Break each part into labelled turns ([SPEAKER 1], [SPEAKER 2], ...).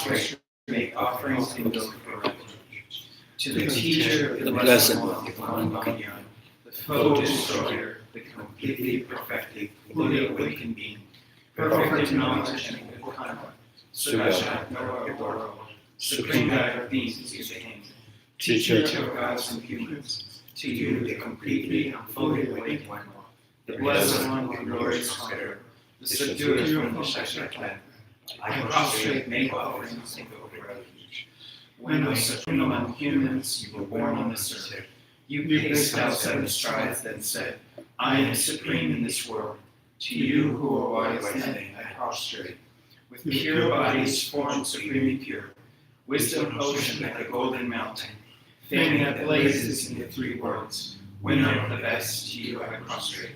[SPEAKER 1] prostrate to make offerings and go for refuge. To the teacher of the blessed one, the foe destroyer, the completely perfected, fully awakened being, perfect in knowledge and good conduct, Sugata, knower of the world, supreme guide of beings is the king, teacher of gods and humans, to you the completely and fully awakened one, the blessed one with glorious spirit, the subduer from the Shashaka. I prostrate, make offerings, and go for refuge. When O supreme among humans, you were born on this earth, you paced out 7 strides, then said, I am supreme in this world. To you who are wise standing, I prostrate. With pure bodies formed supremely pure, wisdom ocean like a golden mountain, fame that blazes in the 3 worlds, winner of the best, to you I prostrate.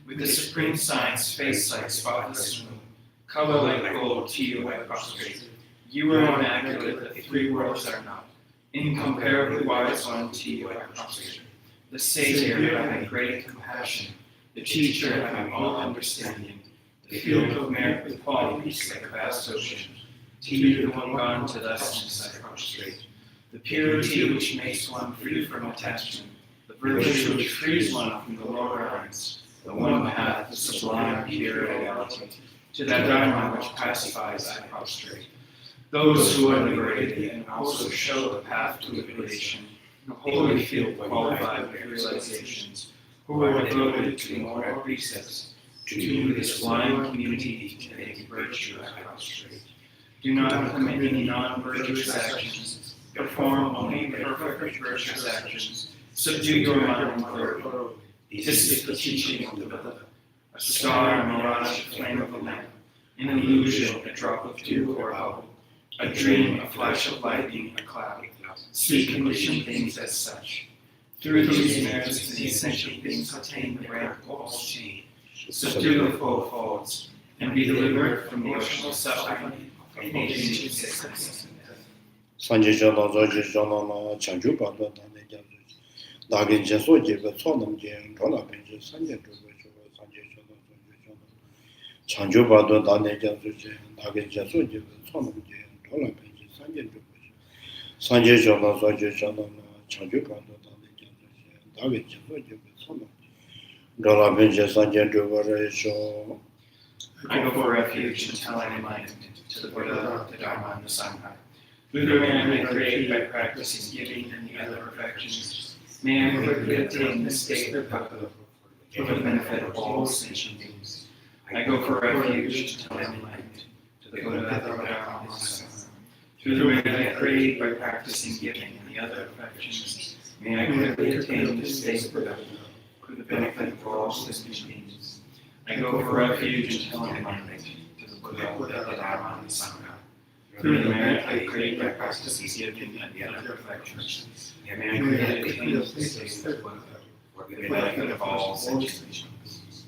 [SPEAKER 1] With the supreme science, face like spotless smooth, color like gold, to you I prostrate. You are immaculate, the 3 worlds are not. Incomparably wise one, to you I prostrate. The Savior having great compassion, the teacher having all understanding, the field of merit with qualities like a vast ocean. To you the one gone to thusness I prostrate. The purity which makes one free from attachment, the virtue which frees one from the lower eyes, the one path to sublime pure reality. To that Dharma which pacifies I prostrate. Those who are liberated and also show the path to liberation, the holy field qualified with realizations, who are devoted to moral precepts, to you this blind community to make virtue I prostrate. Do not commit any non-virtuous actions, perform only perfect virtuous actions, subdue your mind thoroughly. This is the teaching of the Buddha. A star, a mirage, a flame of a lamp, an illusion, a drop of dew or bubble, a dream, a flash of lightning, a cloud. See conditioned things as such. Through these merits, the essential things attain the rank of all change, subdue the four folds, and be delivered from the ocean of suffering, from aging to sickness and death.
[SPEAKER 2] Sanjay Jana Zoji Jana Chanju Bada Dane Dagin Jeso Jiba Sonam Jen, Rola Benji, Sanjay Sanjay Jana Zoji Jana Chanju Bada Dane Jazuji, Dagin Jeso Jiba Sonam Jen, Rola Benji, Sanjay Jana Zoji Jana Chanju Bada Dane Jazuji, Dagin Jeso Jiba Sonam Rola Benji, Sanjay Jana
[SPEAKER 1] I go for refuge until I am enlightened to the Buddha, the Dharma, and the Sangha. Through man I create by practicing giving and the other perfections. May I quickly attain the state of Buddha for the benefit of all sentient beings. I go for refuge until I am enlightened to the Buddha, the Dharma, and the Sangha. Through man I create by practicing giving and the other perfections. May I quickly attain the state of Buddha for the benefit of all sentient beings. I go for refuge until I am enlightened to the Buddha, the Dharma, and the Sangha. Through the merit I create by practicing giving and the other perfections, may I create the state of Buddha for the benefit of all sentient beings.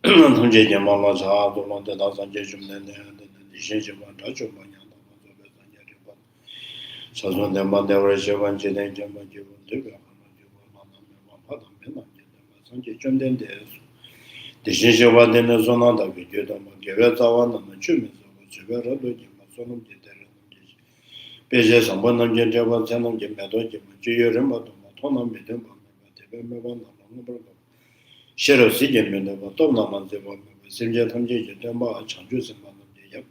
[SPEAKER 2] Tunje Yamala Za, the London Sanjay Jumne, the Shinjiman Tachuman, Sazon de Mandevra Van Jelen Jama Jibun Diva, Sanjay Jumden, the Shinjiman in the Zona, the Vidama, Gavetavan, and Chumis. Severa doji masonum jitera doji. Peje sambanam jitera sanam jimedoji majiyerema to matona midemba tebe mebana manubra. Shero sijemene batona manzeba simje tamje jitemba chanju sembanam jeyap.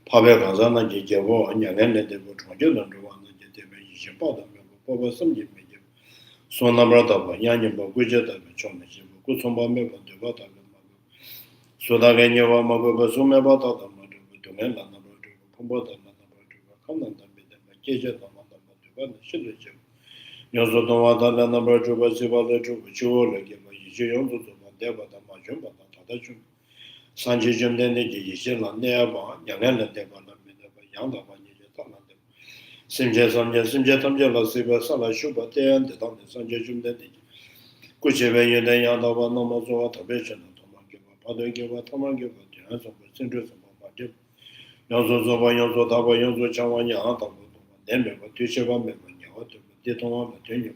[SPEAKER 2] Pabe kazana jejebo anyalene debo chonje landwana jitebe yishepada mebo poba samje meje. Sonamra taba yanyeba gujeta chone jibo kutsomba mebo deba tabe mago. Sodaga nyewa mago basume bata Nella Nabartu, Pumbota Nabartu, Kananda Bidema, Keja Namanda, Shilajim. Yozo Novada Nabartu, Basivala, Chuola, Yozo, Deba, Majumba, Tadachum, Sanjijum, Yishila, Neaba, Yangana Deba, Yanda, Simja Sanja, Simja Tamjala, Siva, Sala, Shuba, and the Dam, Sanjijum, Kucheva, Yanda, Namazo, Tabation, Tomagiva, Tomagiva, Jansom, Sindrus, Yozo Zoba, Yozo Daba, Yozo Chavanya, Dembe, Tusheva, Yato, Detoma, Tenyu,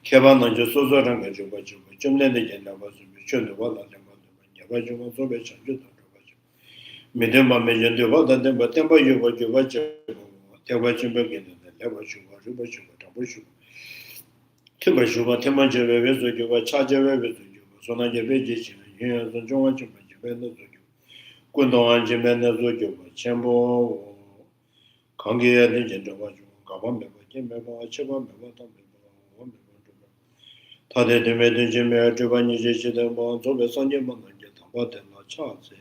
[SPEAKER 2] Kevana, Josozo, Ranga, Jumlen, Chun, the Walla, Yavajuma, Sobach, Medemba Mejende Vademba Temba Yuva Juvacha, Tewachimberg, Levashuva, Rubashuva, Tabushu, Timbashuva, Temanja, Vezuva, Chaja, Vezuva, Sonaja Vejish, the Joan Kundon Jimena Zujuva, Chambo, Kangia, Legend of Gavamba, Jimba, Chiba, Tade de Medin Jimmy, Giovanni Jishi, the Monzo, Sonja Monja, what and not Charles.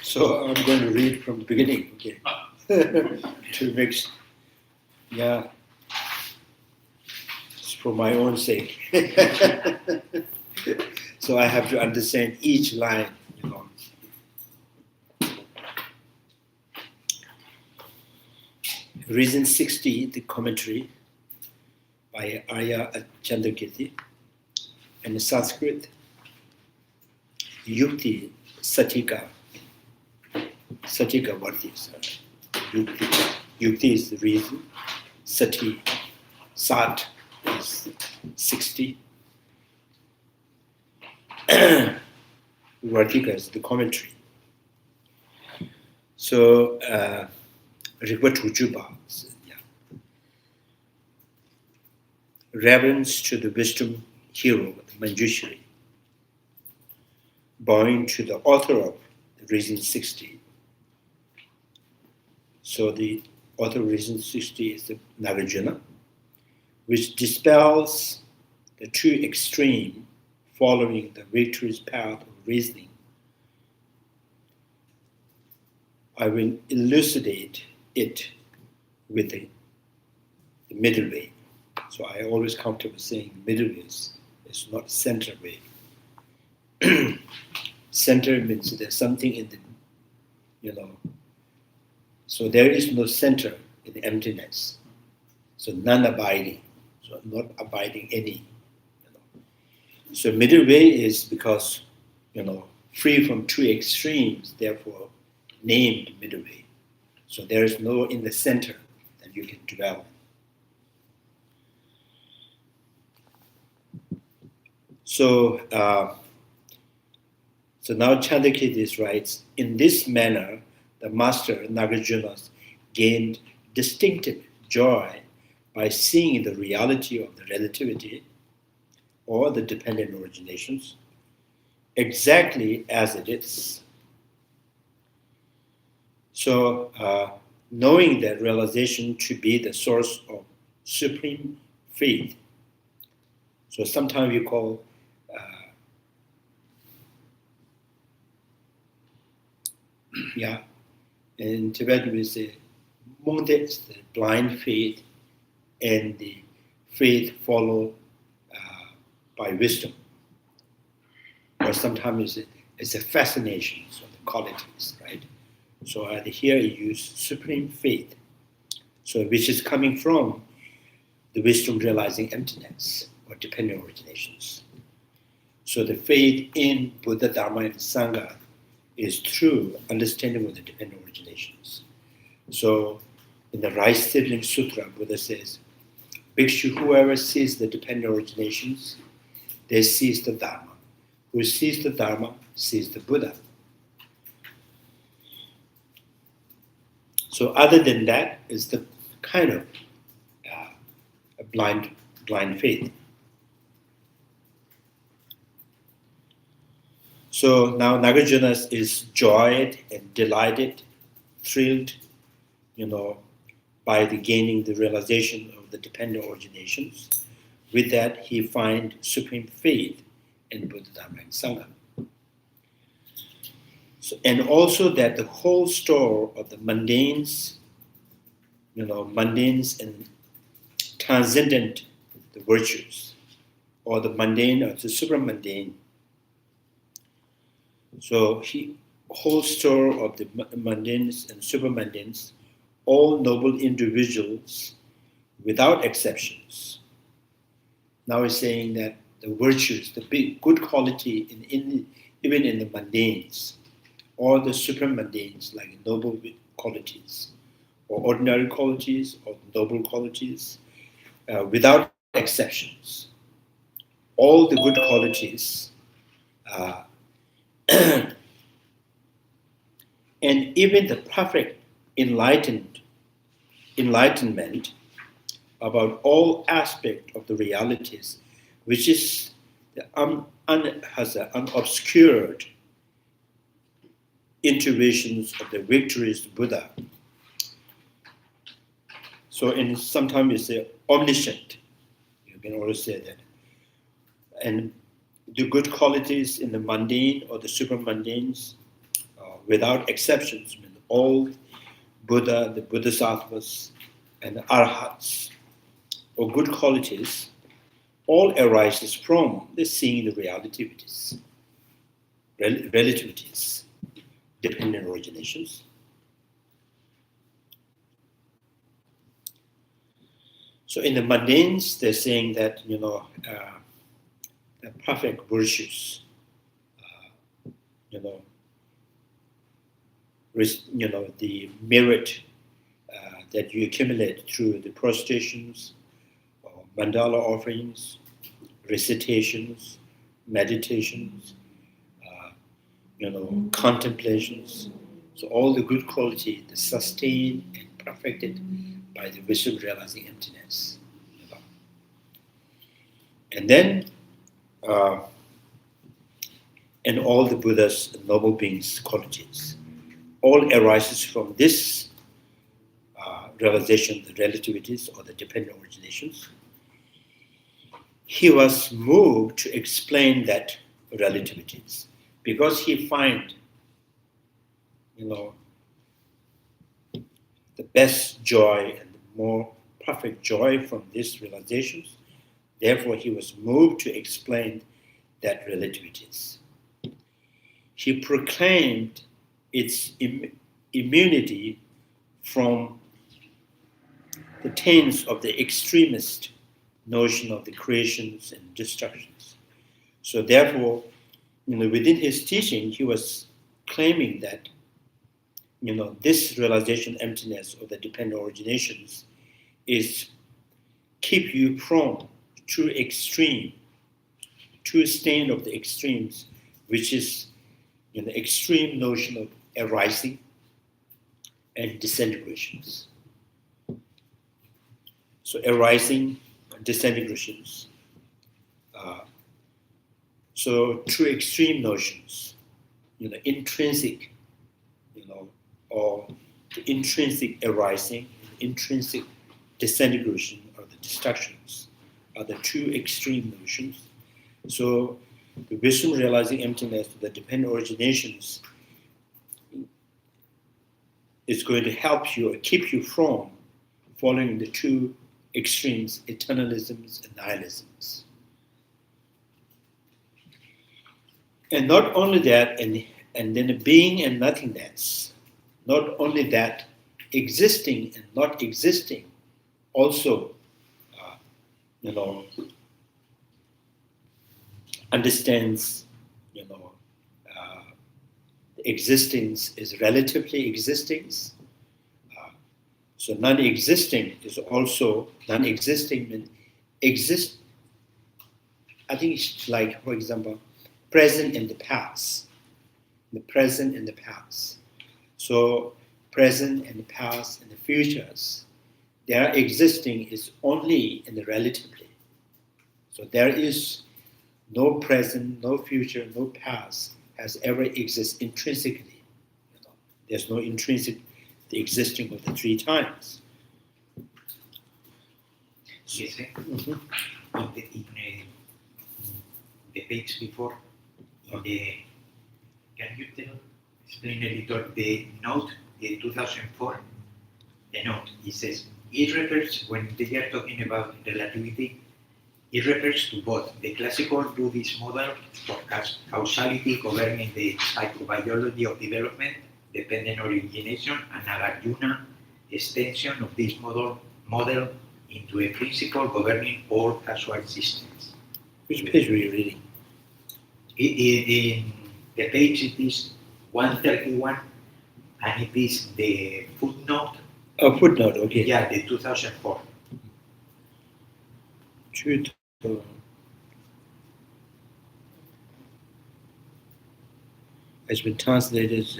[SPEAKER 2] So I'm going to read from the beginning, okay? To mix, yeah, it's for my own sake. So I have to understand each line, you know. Reason 60, the commentary by Arya at Chandrakirti, and the Sanskrit, Yuktisastika-karika. Yukti is the reason. Sat is 60. Vartika is the commentary. So, reverence to the wisdom hero, Manjushri, bowing to the author of Reason 60. So the author of Reason 60 is the Nagarjuna, which dispels the two extreme following the virtuous path of reasoning. I will elucidate it with the middle way. So I always comfortable saying middle way is not center way. Center means there's something in the, you know. So there is no center in the emptiness. So non-abiding. So not abiding any. You know. So middle way is because, you know, free from two extremes, therefore named middle way. So there is no in the center that you can dwell. So now Chandrakirti writes, in this manner, the master Nagarjuna gained distinctive joy by seeing the reality of the relativity or the dependent originations exactly as it is. So, knowing that realization to be the source of supreme faith. So sometimes we call in Tibetan we say Mungde is the blind faith and the faith followed by wisdom. Or sometimes it's a fascination, so the qualities, right? So here you use supreme faith, so which is coming from the wisdom realizing emptiness or dependent originations. So the faith in Buddha, Dharma, and Sangha is true understanding of the dependent originations. So in the Rice Sibling Sutra, Buddha says, Bhikshu, whoever sees the dependent originations, they sees the Dharma. Who sees the Dharma sees the Buddha. So other than that is the kind of a blind faith. So now Nagarjuna is joyed and delighted, thrilled, by the gaining the realization of the dependent originations. With that, he finds supreme faith in Buddha, Dharma, and Sangha. So, and also that the whole store of the mundanes, mundanes and transcendent the virtues, or the mundane or the supramundane. So he whole store of the mundanes and supermundanes, all noble individuals without exceptions. Now he's saying that the virtues, the big good quality even in the mundanes, or the supramundanes like noble qualities, or ordinary qualities, or noble qualities, without exceptions. All the good qualities, and even the perfect enlightenment about all aspects of the realities, which is has an unobscured intuitions of the victorious Buddha. So sometimes you say omniscient. You can always say that. And the good qualities in the mundane or the super mundanes, without exceptions, I mean, all Buddha, the Bodhisattvas, and the Arhats, or good qualities, all arises from the seeing the relativities, dependent originations. So in the mundanes, they're saying that the perfect virtues, the merit that you accumulate through the prostrations, mandala offerings, recitations, meditations, contemplations. So all the good quality is sustained and perfected by the wisdom realizing emptiness. And then, and all the Buddha's noble beings' qualities, all arises from this realization, the relativities or the dependent originations. He was moved to explain that relativities because he find, the best joy and the more perfect joy from these realizations. Therefore, he was moved to explain that relativities. He proclaimed its immunity from the taints of the extremist notion of the creations and destructions. So therefore, within his teaching, he was claiming that, this realization emptiness of the dependent originations is keep you from true extreme, true stain of the extremes, which is the extreme notion of arising and disintegrations. So arising, disintegrations. So true extreme notions, intrinsic, or the intrinsic arising, intrinsic disintegration or the destructions are the two extreme notions. So the wisdom realizing emptiness, the dependent originations, is going to help you or keep you from following the two extremes, eternalisms and nihilisms. And not only that, and then being and nothingness, not only that, existing and not existing also, understands, existence is relatively existence. So non-existing is also non-existing means exist. I think it's like, for example, present and the past. The present and the past. So present and the past and the futures, their existing is only in the relatively. So there is no present, no future, no past has ever existed intrinsically. There's no intrinsic, the existing of the three times.
[SPEAKER 1] Yes, in the page before, can you explain a little the note, the 2004? The note, it says, it refers, when they are talking about relativity, it refers to both the classical Buddhist model of causality governing the psychobiology of development, dependent origination, and Nagarjuna extension of this model into a principle governing all causal systems.
[SPEAKER 2] Which page were you reading?
[SPEAKER 1] In the page it is 131, and it is the footnote
[SPEAKER 2] A footnote, okay.
[SPEAKER 3] Yeah, the 2004.
[SPEAKER 2] Has been translated as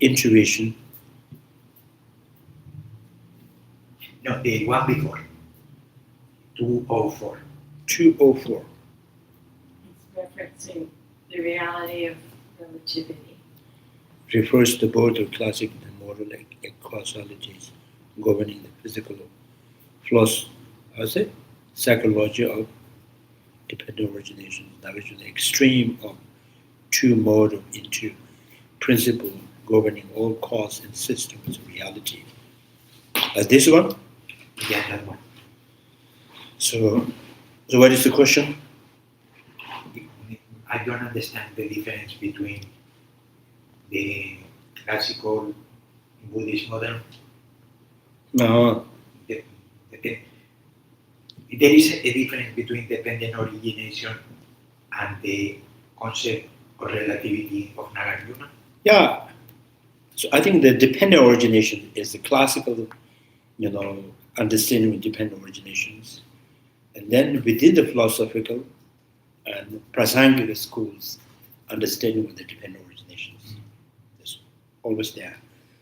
[SPEAKER 2] intuition.
[SPEAKER 3] No, the one before. 204.
[SPEAKER 2] 204.
[SPEAKER 4] It's referencing the reality of relativity.
[SPEAKER 2] Refers to both the classic and moral causalities governing the physical psychology of dependent origination, Nagarjuna, the extreme of two mode of into principle governing all cause and systems of reality. This one?
[SPEAKER 3] Yeah, that one.
[SPEAKER 2] So what is the question?
[SPEAKER 3] I don't understand the difference between the classical Buddhist model.
[SPEAKER 2] No.
[SPEAKER 3] There is a difference between dependent origination and the concept of relativity of Nagarjuna.
[SPEAKER 2] Yeah. So I think the dependent origination is the classical, understanding of dependent originations. And then within the philosophical and Prasangika schools, understanding of the dependent originations is always there.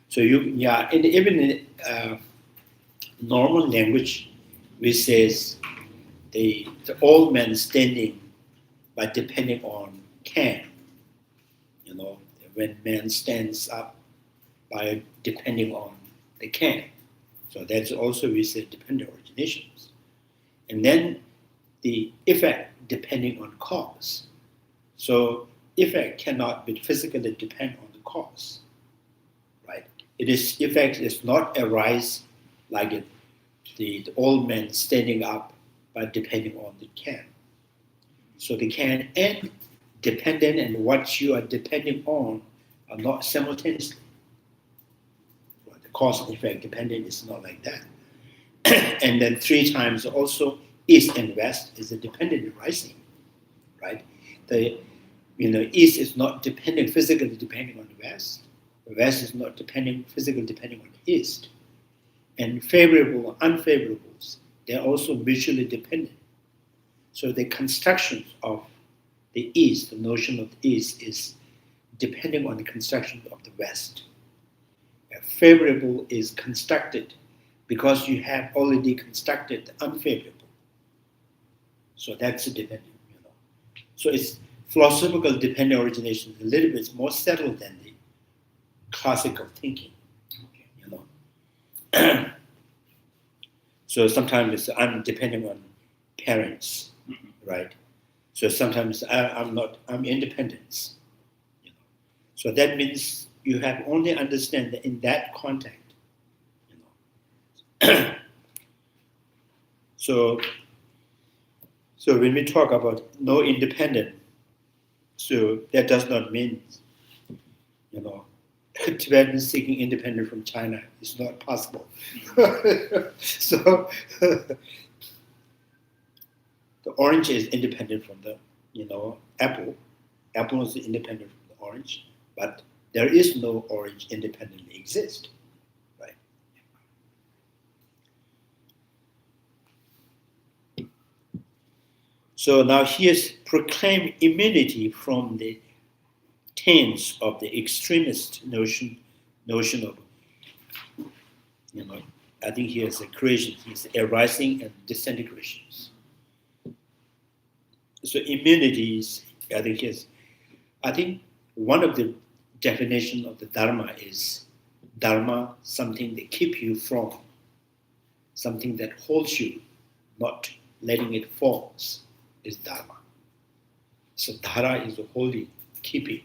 [SPEAKER 2] So even in normal language, we says the old man standing by depending on can. When man stands up by depending on the can. So that's also we say dependent originations. And then the effect depending on cause. So effect cannot be physically depend on the cause, right? Effect is not arise like the old man standing up by depending on the can. So the can and dependent and what you are depending on are not simultaneously. Well, the cause and effect dependent is not like that. And then three times also east and west is a dependent arising, right? The east is not dependent physically depending on the west. The west is not physically depending on the east. And favorable and unfavorables, they're also mutually dependent. So the construction of the east, the notion of the east is depending on the construction of the west. A favorable is constructed because you have already constructed the unfavorable. So that's a dependent, So it's philosophical dependent origination a little bit more settled than the classical thinking, So sometimes I'm depending on parents, right? So sometimes I'm independent. So that means you have only understand that in that context. So when we talk about no independent, so that does not mean, Tibetan seeking independence from China is not possible. So the orange is independent from the, apple. Apple is independent from the orange, but there is no orange independently exist, right? So now here's proclaim immunity from the taints of the extremist notion of, I think here's a creation, here's arising and disintegrations. So immunities, I think one of the definition of the Dharma is Dharma, something that keep you from, something that holds you, not letting it fall, is Dharma. So Dhara is a holy keeping.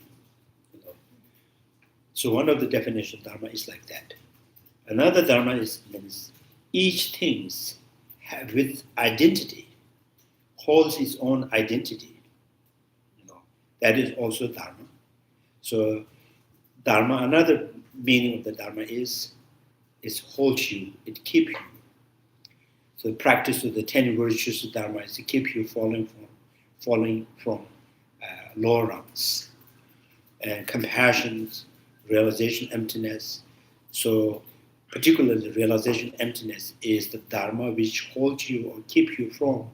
[SPEAKER 2] So one of the definitions of Dharma is like that. Another Dharma means each thing with identity holds its own identity. That is also Dharma. So Dharma, another meaning of the Dharma is holds you, it keeps you. So the practice of the 10 virtues of Dharma is to keep you falling from lower rungs. Compassion, realization, emptiness. So particularly realization emptiness, is the dharma which holds you or keeps you from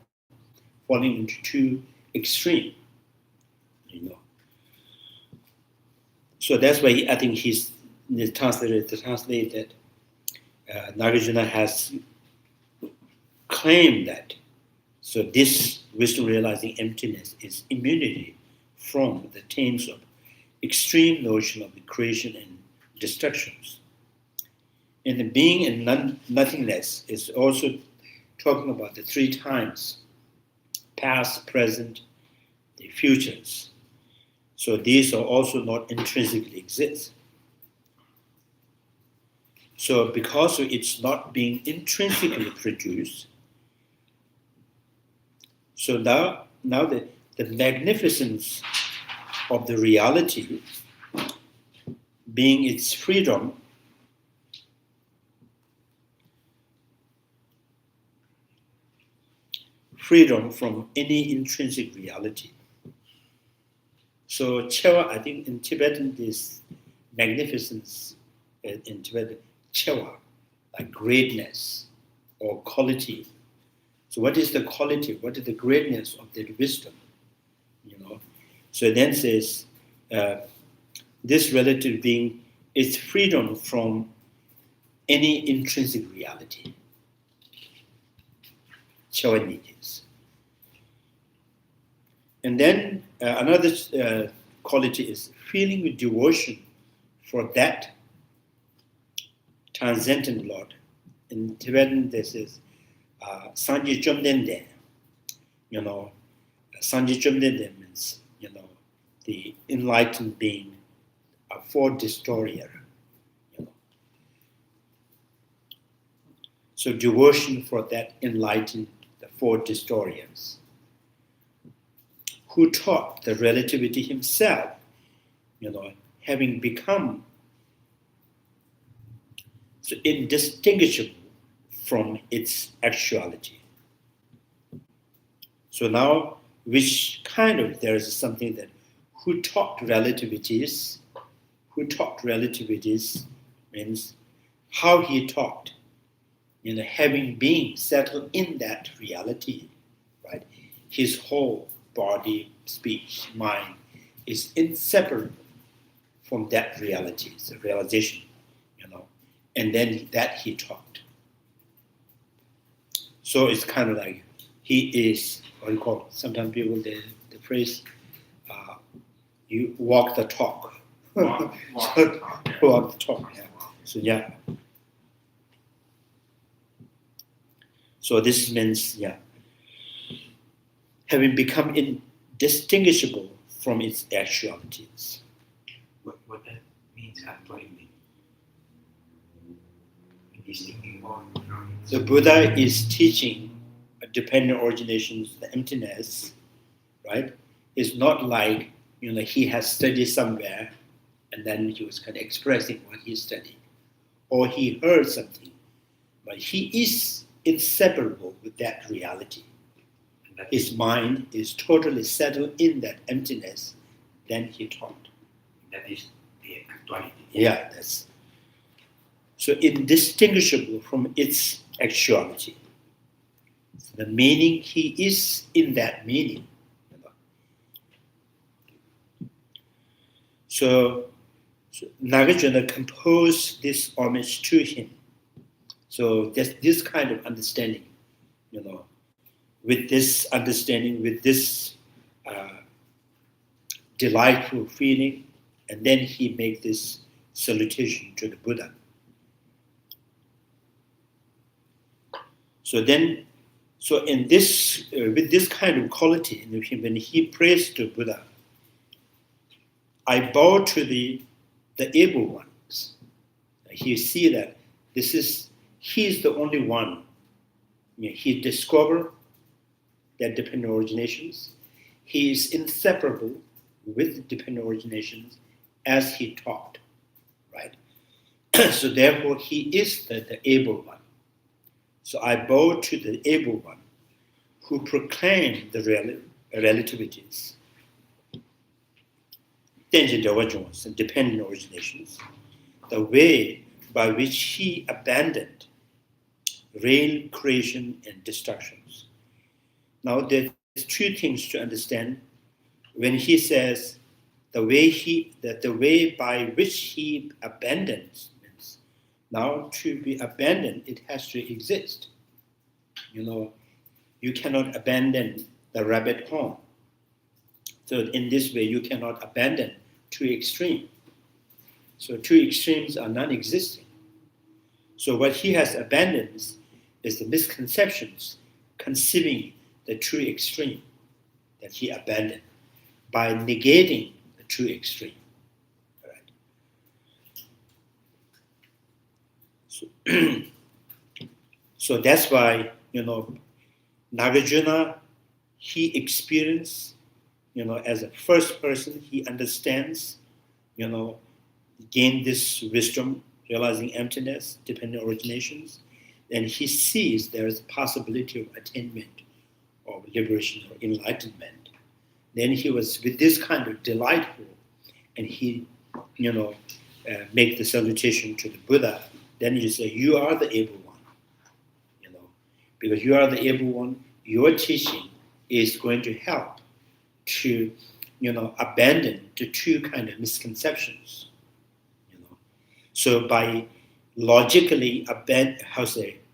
[SPEAKER 2] falling into too extreme, So that's why I think he's translated Nagarjuna has claimed that. So this wisdom realizing emptiness is immunity from the taints of extreme notion of the creation and destructions. And the being and nothingness is also talking about the three times, past, present, the futures. So these are also not intrinsically exist. So because it's not being intrinsically produced, so now the magnificence of the reality being its freedom from any intrinsic reality. So Chewa, I think in Tibetan, this magnificence in Tibetan, Chewa, like greatness or quality. So what is the quality? What is the greatness of the wisdom? So then says, this relative being is freedom from any intrinsic reality. Chewa. And then another quality is feeling with devotion for that transcendent Lord. In Tibetan, this is Sanji Chomdende. Sanji Chomdende means, the enlightened being, a fourth destroyer. So devotion for that enlightened, the four destroyers, who taught the relativity himself, having become so indistinguishable from its actuality. So now, there is something that who taught relativities means how he taught, having been settled in that reality, right? His whole body, speech, mind is inseparable from that reality. It's a realization, and then that he taught. So it's kind of like he is, what do you call it? Sometimes people, the phrase, you walk the talk. Walk the talk, yeah. So, yeah. So this means, having become indistinguishable from its actualities.
[SPEAKER 3] What that means actually?
[SPEAKER 2] The Buddha is teaching dependent originations, the emptiness, right? It's not like, he has studied somewhere and then he was kind of expressing what he studied, or he heard something, but he is inseparable with that reality. His mind is totally settled in that emptiness, then he taught.
[SPEAKER 3] That is the actuality.
[SPEAKER 2] Yeah, that's so indistinguishable from its actuality. The meaning, he is in that meaning. So Nagarjuna composed this homage to him. So this kind of understanding, with this understanding, with this delightful feeling, and then he made this salutation to the Buddha. So in this, with this kind of quality, when he prays to Buddha, I bow to the able ones. He see that he's the only one. He discovered that dependent originations. He is inseparable with dependent originations as he taught, right? So therefore, he is the able one. So I bow to the able one who proclaimed the relativities, and dependent originations, the way by which he abandoned real creation and destructions. Now there's two things to understand when he says the way by which he abandons means now to be abandoned it has to exist. You cannot abandon the rabbit hole. So in this way you cannot abandon two extremes. So two extremes are non-existing. So what he has abandoned is the misconceptions conceiving the true extreme that he abandoned by negating the true extreme. All right. So that's why, Nagarjuna, he experienced, as a first person, he understands, gain this wisdom, realizing emptiness, dependent originations, and he sees there is a possibility of attainment of liberation or enlightenment. Then he was with this kind of delightful, and he, make the salutation to the Buddha. Then you say, you are the able one, because you are the able one. Your teaching is going to help to, abandon the two kind of misconceptions. So by logically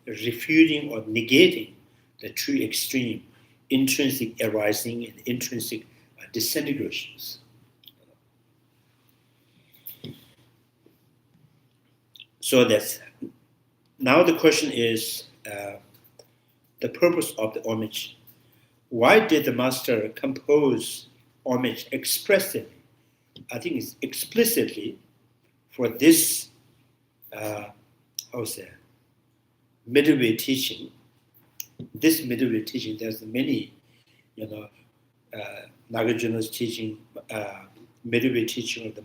[SPEAKER 2] refuting or negating the true extreme, intrinsic arising and intrinsic disintegrations. So that's now the question is the purpose of the homage. Why did the master compose homage expressively? I think it's explicitly for this middle way teaching. This middle way teaching, there's many, Nagarjuna's teaching, middle way teaching of the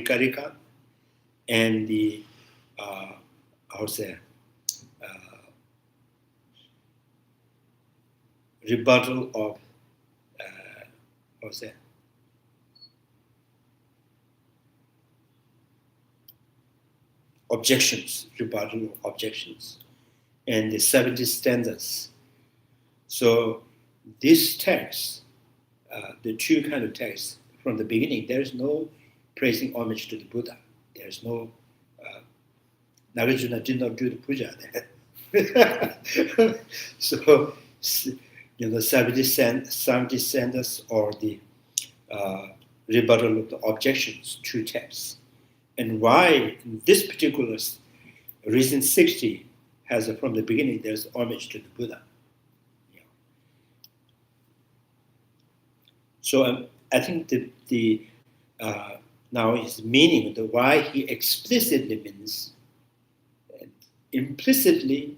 [SPEAKER 2] Karika, and the rebuttal of objections, rebuttal of objections, and the 70 stanzas. So this text, the two kind of texts from the beginning, there is no praising homage to the Buddha. There is no Nagarjuna did not do the puja there. So 70 stanzas or the rebuttal of the objections to texts. And why in this particular reason 60 has from the beginning there's homage to the Buddha. So I think the now his meaning, the why he explicitly means implicitly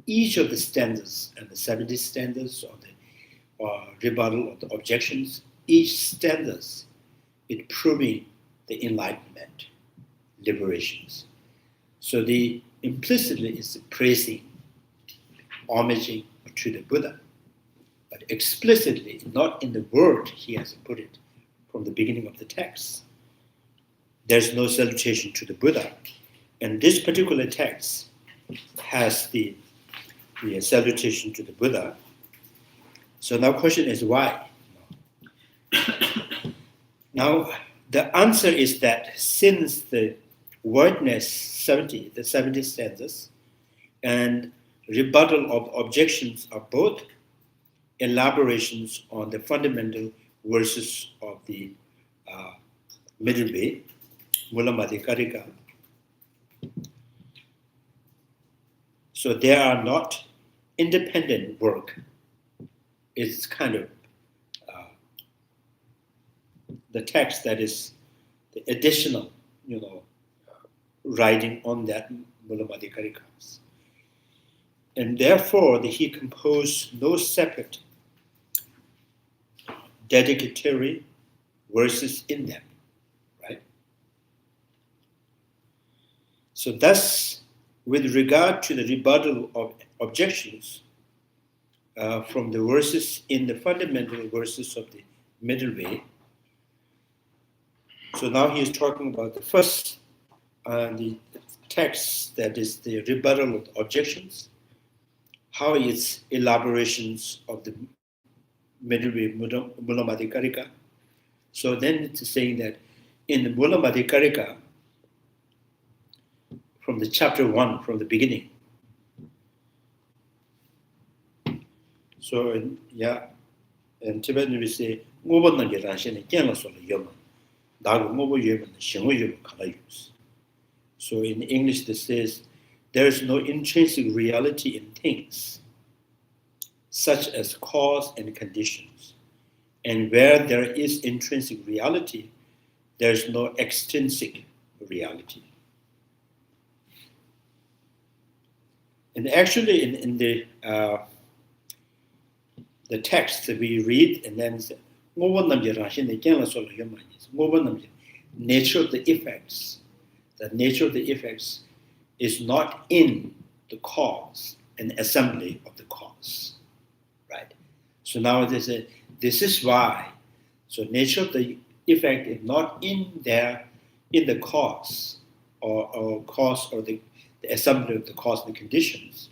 [SPEAKER 2] each of the stanzas and the 70 stanzas or the rebuttal of the objections, each stanzas it proving the enlightenment, liberations. So the implicitly is praising, homaging to the Buddha, but explicitly, not in the word he has put it from the beginning of the text. There's no salutation to the Buddha, and this particular text has the salutation to the Buddha. So now question is why? Now the answer is that since the wordness 70, the 70 stanzas, and rebuttal of objections are both elaborations on the fundamental verses of the middle way, Karika. So they are not independent work. It's kind of the text that is the additional, writing on that Karikas. And therefore, he composed no separate dedicatory verses in them, right? So thus, with regard to the rebuttal of objections from the verses in the fundamental verses of the middle way, so now he is talking about the first, the text that is the rebuttal of the objections, how its elaborations of the middle way Mula-Madhya-karika. So then it's saying that in the Mula-Madhya-karika, from the chapter 1, from the beginning. So in Tibetan we say, so in English this says, there is no intrinsic reality in things, such as cause and conditions. And where there is intrinsic reality, there is no extrinsic reality. And actually in the text that we read, and then nature of the effects. The nature of the effects is not in the cause and assembly of the cause, right? So now they say, this is why. So nature of the effect is not in there, in the cause or cause or the assembly of the cause and the conditions.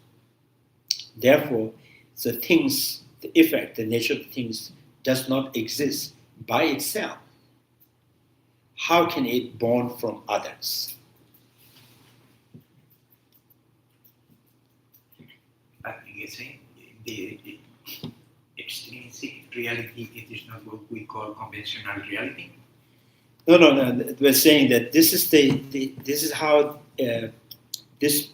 [SPEAKER 2] Therefore, the things, the effect, the nature of the things does not exist by itself. How can it born from others?
[SPEAKER 3] But you say the extrinsic reality, it is not what we call conventional reality.
[SPEAKER 2] No. We're saying that this is this is how this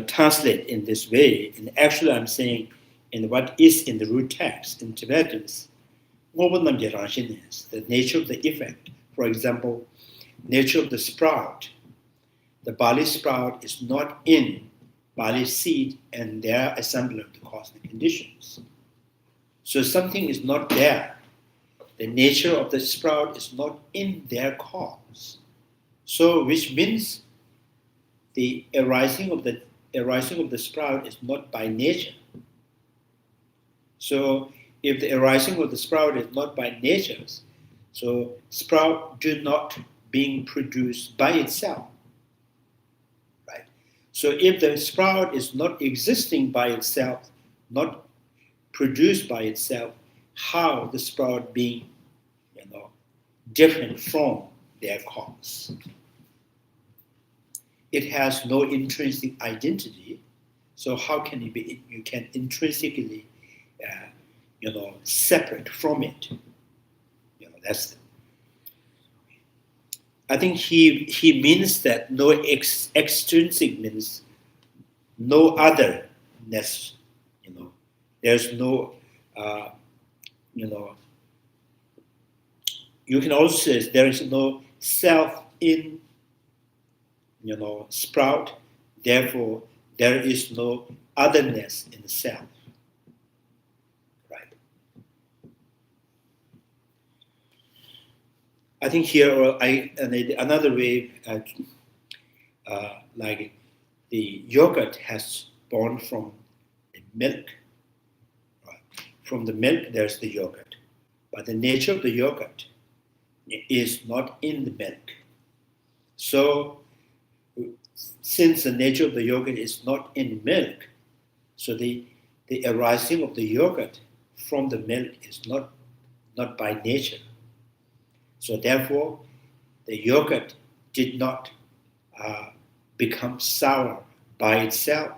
[SPEAKER 2] translate in this way. And actually, I'm saying in what is in the root text in Tibetan is the nature of the effect. For example, nature of the sprout. The barley sprout is not in barley seed and their assembly of the cosmic conditions. So something is not there. The nature of the sprout is not in their cause. So which means the arising of the sprout is not by nature. So if the arising of the sprout is not by nature, so sprout do not being produced by itself. Right? So if the sprout is not existing by itself, not produced by itself, how the sprout being different from their cause? It has no intrinsic identity, so how can it be? You can intrinsically, separate from it. That's. I think he means that no extrinsic means no otherness. There's no. You can also say there is no self in. Sprout. Therefore, there is no otherness in the self. Right. I think here, another way, like the yogurt has born from the milk. Right. From the milk, there's the yogurt, but the nature of the yogurt is not in the milk. So, since the nature of the yogurt is not in milk, so the arising of the yogurt from the milk is not by nature. So therefore, the yogurt did not become sour by itself.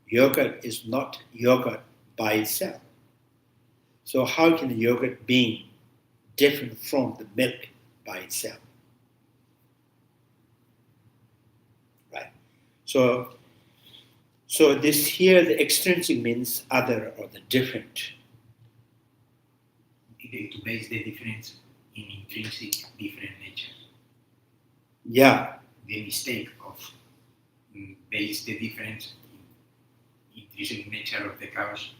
[SPEAKER 2] Yogurt is not yogurt by itself. So how can the yogurt be different from the milk by itself? So this here, the extrinsic means other or the different.
[SPEAKER 3] To base the difference in intrinsic different nature.
[SPEAKER 2] Yeah.
[SPEAKER 3] The mistake of base the difference in intrinsic nature of the cause,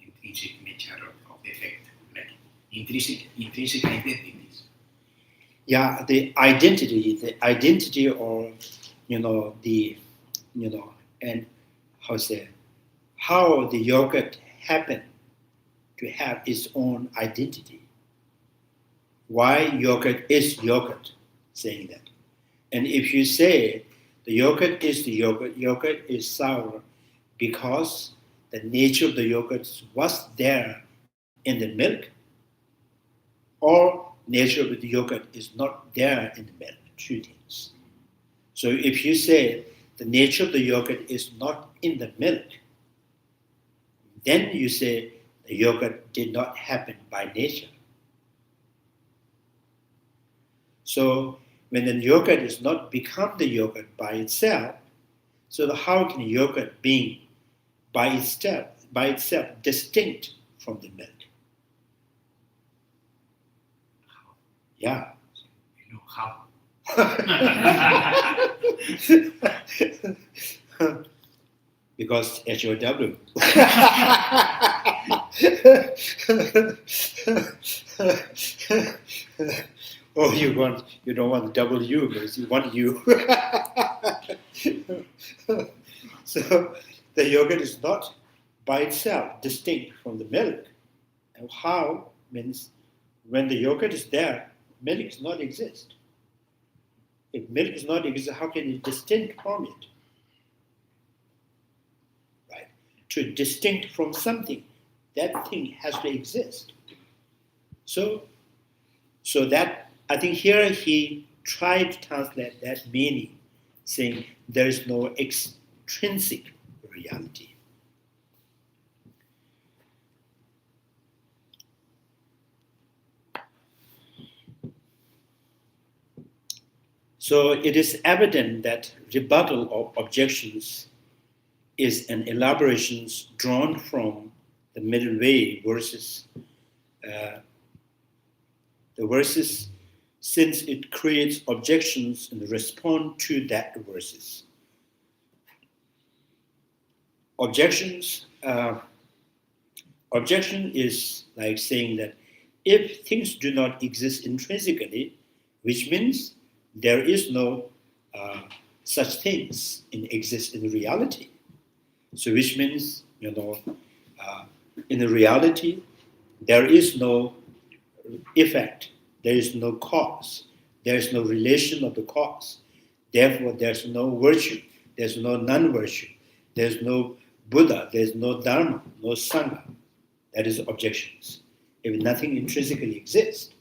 [SPEAKER 3] intrinsic nature of the effect, like intrinsic identities.
[SPEAKER 2] Yeah, the identity or and how the yogurt happened to have its own identity. Why yogurt is yogurt, saying that. And if you say The yogurt is the yogurt. Yogurt is sour because the nature of the yogurt was there in the milk, or nature of the yogurt is not there in the milk. Two things. So if you say the nature of the yogurt is not in the milk, then you say the yogurt did not happen by nature. So when the yogurt is not become the yogurt by itself, so how can yogurt be by itself distinct from the milk? Yeah.
[SPEAKER 3] You know how?
[SPEAKER 2] Because HOW. Oh, you don't want W because you want U. So the yogurt is not by itself distinct from the milk. And how means when the yogurt is there, milk does not exist. If milk does not exist, how can it distinct from it? Right? To distinct from something, that thing has to exist. So that I think here he tried to translate that meaning, saying there is no extrinsic reality. So it is evident that rebuttal of objections is an elaboration drawn from the middle way verses. The verses, since it creates objections and respond to that verses. Objection is like saying that if things do not exist intrinsically, which means there is no such things exist in reality. So which means, in the reality, there is no effect, there is no cause, there is no relation of the cause. Therefore, there's no virtue, there's no non-virtue, there's no Buddha, there's no Dharma, no Sangha. That is objections. If nothing intrinsically exists.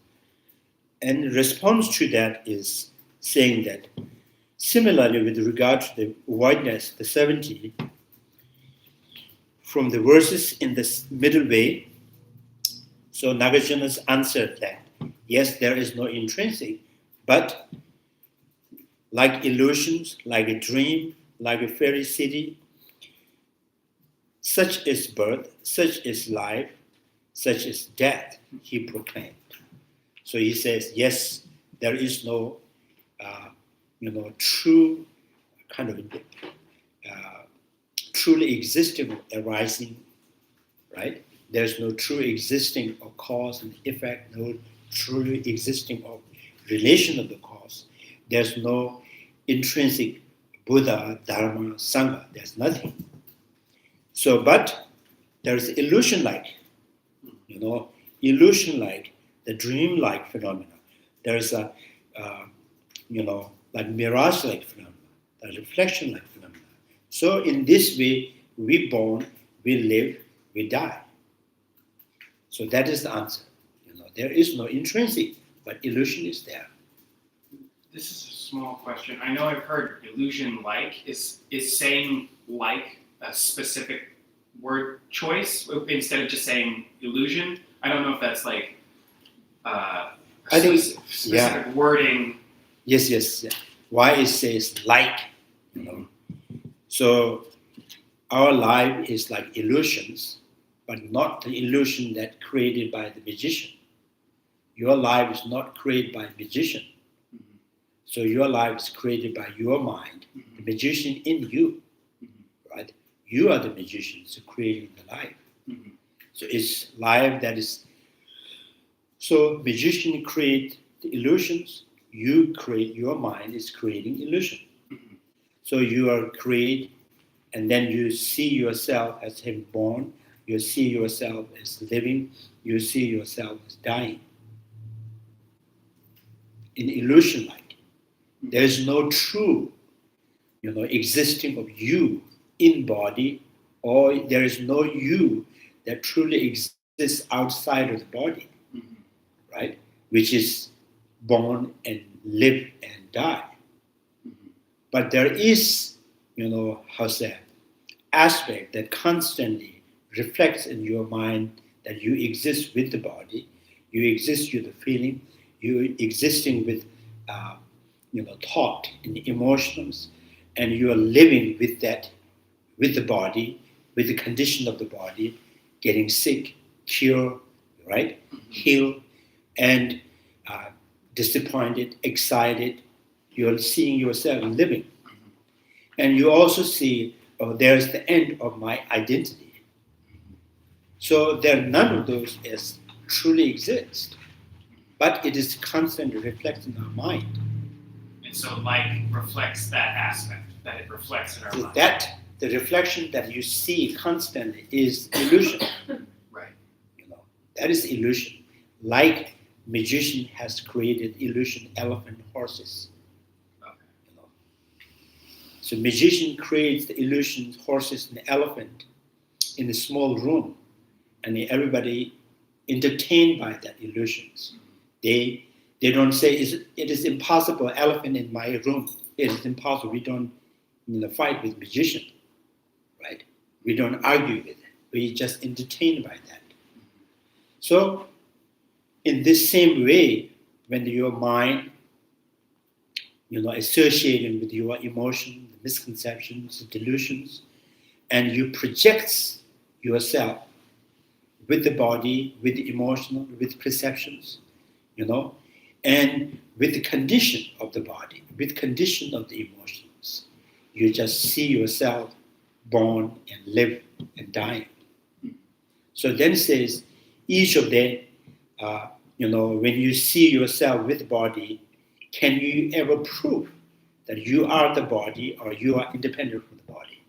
[SPEAKER 2] And response to that is saying that similarly with regard to the voidness, the 70, from the verses in the middle way, so Nagarjuna's answered that, yes, there is no intrinsic, but like illusions, like a dream, like a fairy city, such is birth, such is life, such is death, he proclaimed. So he says, yes, there is no, true kind of truly existing arising, right? There's no true existing of cause and effect, no truly existing of relation of the cause. There's no intrinsic Buddha, Dharma, Sangha. There's nothing. So, but there's illusion-like, illusion-like, the dream-like phenomena. There's a, like mirage-like phenomena, the reflection-like phenomena. So in this way, we born, we live, we die. So that is the answer. There is no intrinsic, but illusion is there.
[SPEAKER 5] This is a small question. I know I've heard illusion-like. Is saying like a specific word choice instead of just saying illusion? I don't know if that's like specific wording.
[SPEAKER 2] Yes. Yeah. Why it says like, So our life is like illusions, but not the illusion that created by the magician. Your life is not created by a magician.
[SPEAKER 5] Mm-hmm.
[SPEAKER 2] So your life is created by your mind, the magician in you, right? You are the magician, so creating the life.
[SPEAKER 5] Mm-hmm.
[SPEAKER 2] So it's life that is, so magician create the illusions, you create, your mind is creating illusion.
[SPEAKER 5] Mm-hmm.
[SPEAKER 2] So you are create, and then you see yourself as him born, you see yourself as living, you see yourself as dying. In illusion like. There is no true existing of you in body, or there is no you that truly exists outside of the body, right? Which is born and live and die. But there is, aspect that constantly reflects in your mind that you exist with the body, you exist with the feeling, you existing with, thought and emotions, and you are living with that, with the body, with the condition of the body, getting sick, cure, right, heal, and disappointed, excited. You're seeing yourself living. And you also see, there's the end of my identity. So none of those is truly exist, but it is constantly reflecting in our mind.
[SPEAKER 5] And so like reflects that aspect, that it reflects in our mind.
[SPEAKER 2] That the reflection that you see constantly is illusion.
[SPEAKER 5] Right.
[SPEAKER 2] That is illusion. Like magician has created illusion, elephant, horses. So magician creates the illusions, horses and elephant in a small room, and everybody entertained by that illusions. They don't say it is impossible, elephant in my room. It is impossible. We don't fight with magician, right? We don't argue with it. We just entertained by that. So in this same way, when your mind, associating with your emotion, misconceptions, delusions, and you project yourself with the body, with the emotional, with perceptions, and with the condition of the body, with condition of the emotions. You just see yourself born and live and dying. So then it says, each of them, when you see yourself with the body, can you ever prove that you are the body or you are independent from the body?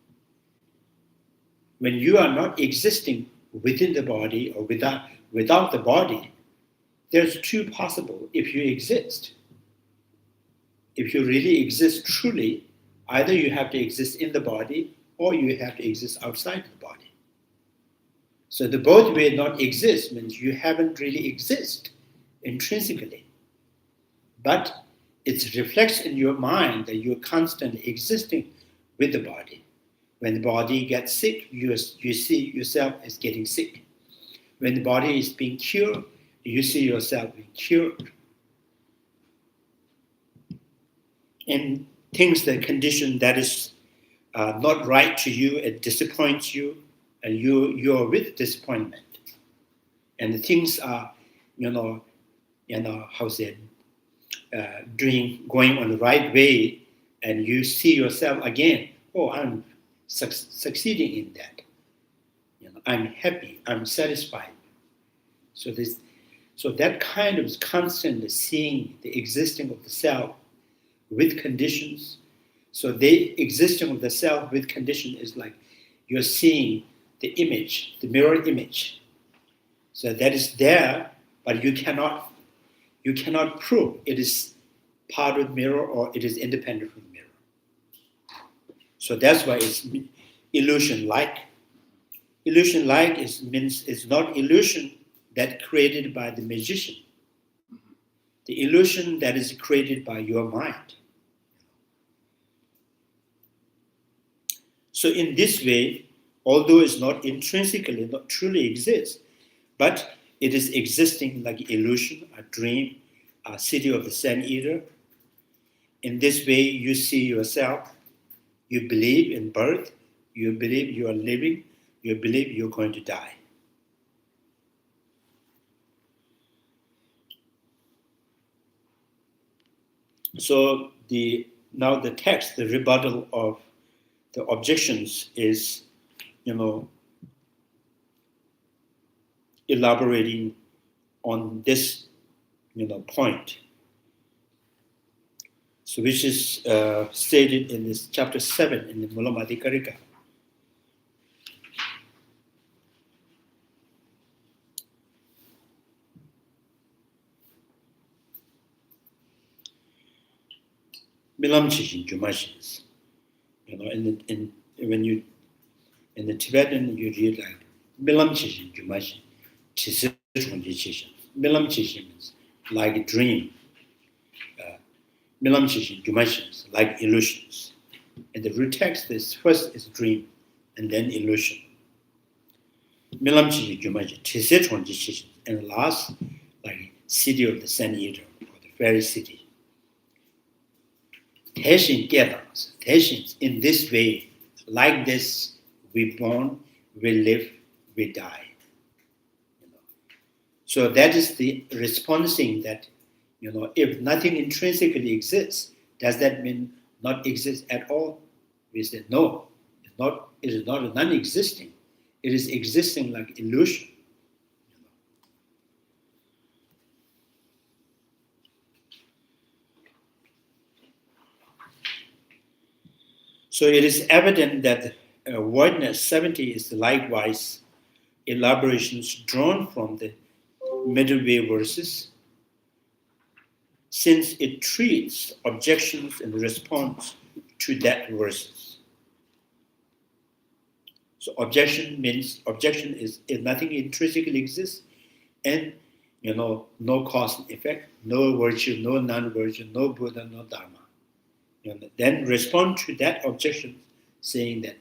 [SPEAKER 2] When you are not existing within the body or without the body, there's two possible if you exist. If you really exist truly, either you have to exist in the body or you have to exist outside the body. So the both way not exist means you haven't really exist intrinsically. But it reflects in your mind that you're constantly existing with the body. When the body gets sick, you see yourself as getting sick. When the body is being cured, you see yourself being cured. And things, the condition that is not right to you, it disappoints you, and you're with disappointment. And the things are, going on the right way, and you see yourself again, oh, I'm succeeding in that. I'm happy, I'm satisfied. So that kind of constant seeing the existing of the self with conditions. So the existing of the self with condition is like you're seeing the image, the mirror image. So that is there, but you cannot prove it is part of the mirror or it is independent from the mirror. So that's why it's illusion-like. Illusion-like means it's not illusion that created by the magician. The illusion that is created by your mind. So in this way, although it's not intrinsically, not truly exists, but it is existing like illusion, a dream, a city of the sand eater. In this way, you see yourself, you believe in birth, you believe you are living, you believe you're going to die. So now the text, the rebuttal of the objections is, elaborating on this, point. So which is stated in this chapter 7 in the Nagarjuna. Milam Chishin Jumashins. when you in the Tibetan you read like Milam Chishin Jumashi, Chishin Chishin. Milam Chishin means like a dream. Milam Chishin Jumashi means like illusions. And the root text is first is dream and then illusion. Milam Chishin Jumashi, Chishin Chishin, and last like city of the Sun Eater or the fairy city. Teshin Gedans, Teshins in this way, like this, we born, we live, we die. So that is the responding that, if nothing intrinsically exists, does that mean not exist at all? We said no, it is not non-existing. It is existing like illusion. So it is evident that voidness 70 is likewise elaborations drawn from the middle way verses, since it treats objections in response to that verses. So objection is if nothing intrinsically exists, and no cause and effect, no virtue, no non-virtue, no Buddha, no Dharma. Then respond to that objection, saying that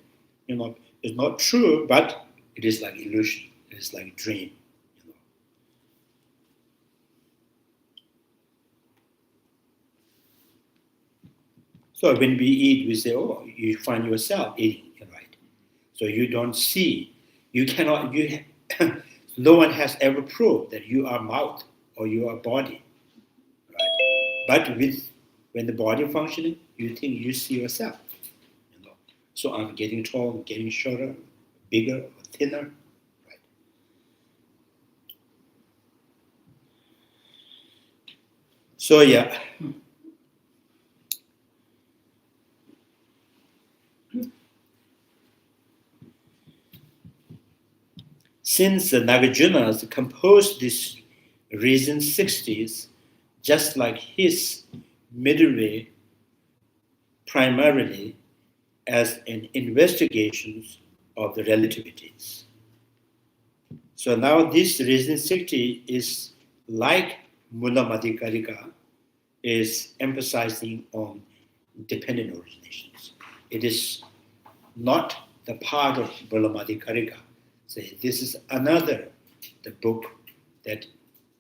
[SPEAKER 2] it's not true, but it is like illusion, it is like a dream. So when we eat, we say, "Oh, you find yourself eating, right?" So you don't see, you cannot. No one has ever proved that you are mouth or you are body, right? But when the body functioning, you think you see yourself. So I'm getting tall, getting shorter, bigger, or thinner, right? So yeah. Since the Nagarjuna composed this reason 60s, just like his middle way, primarily as an investigation of the relativities. So now this reason 60 is like Mula-Madhya-karika, is emphasizing on dependent originations. It is not the part of Mula-Madhya-karika. So this is the book that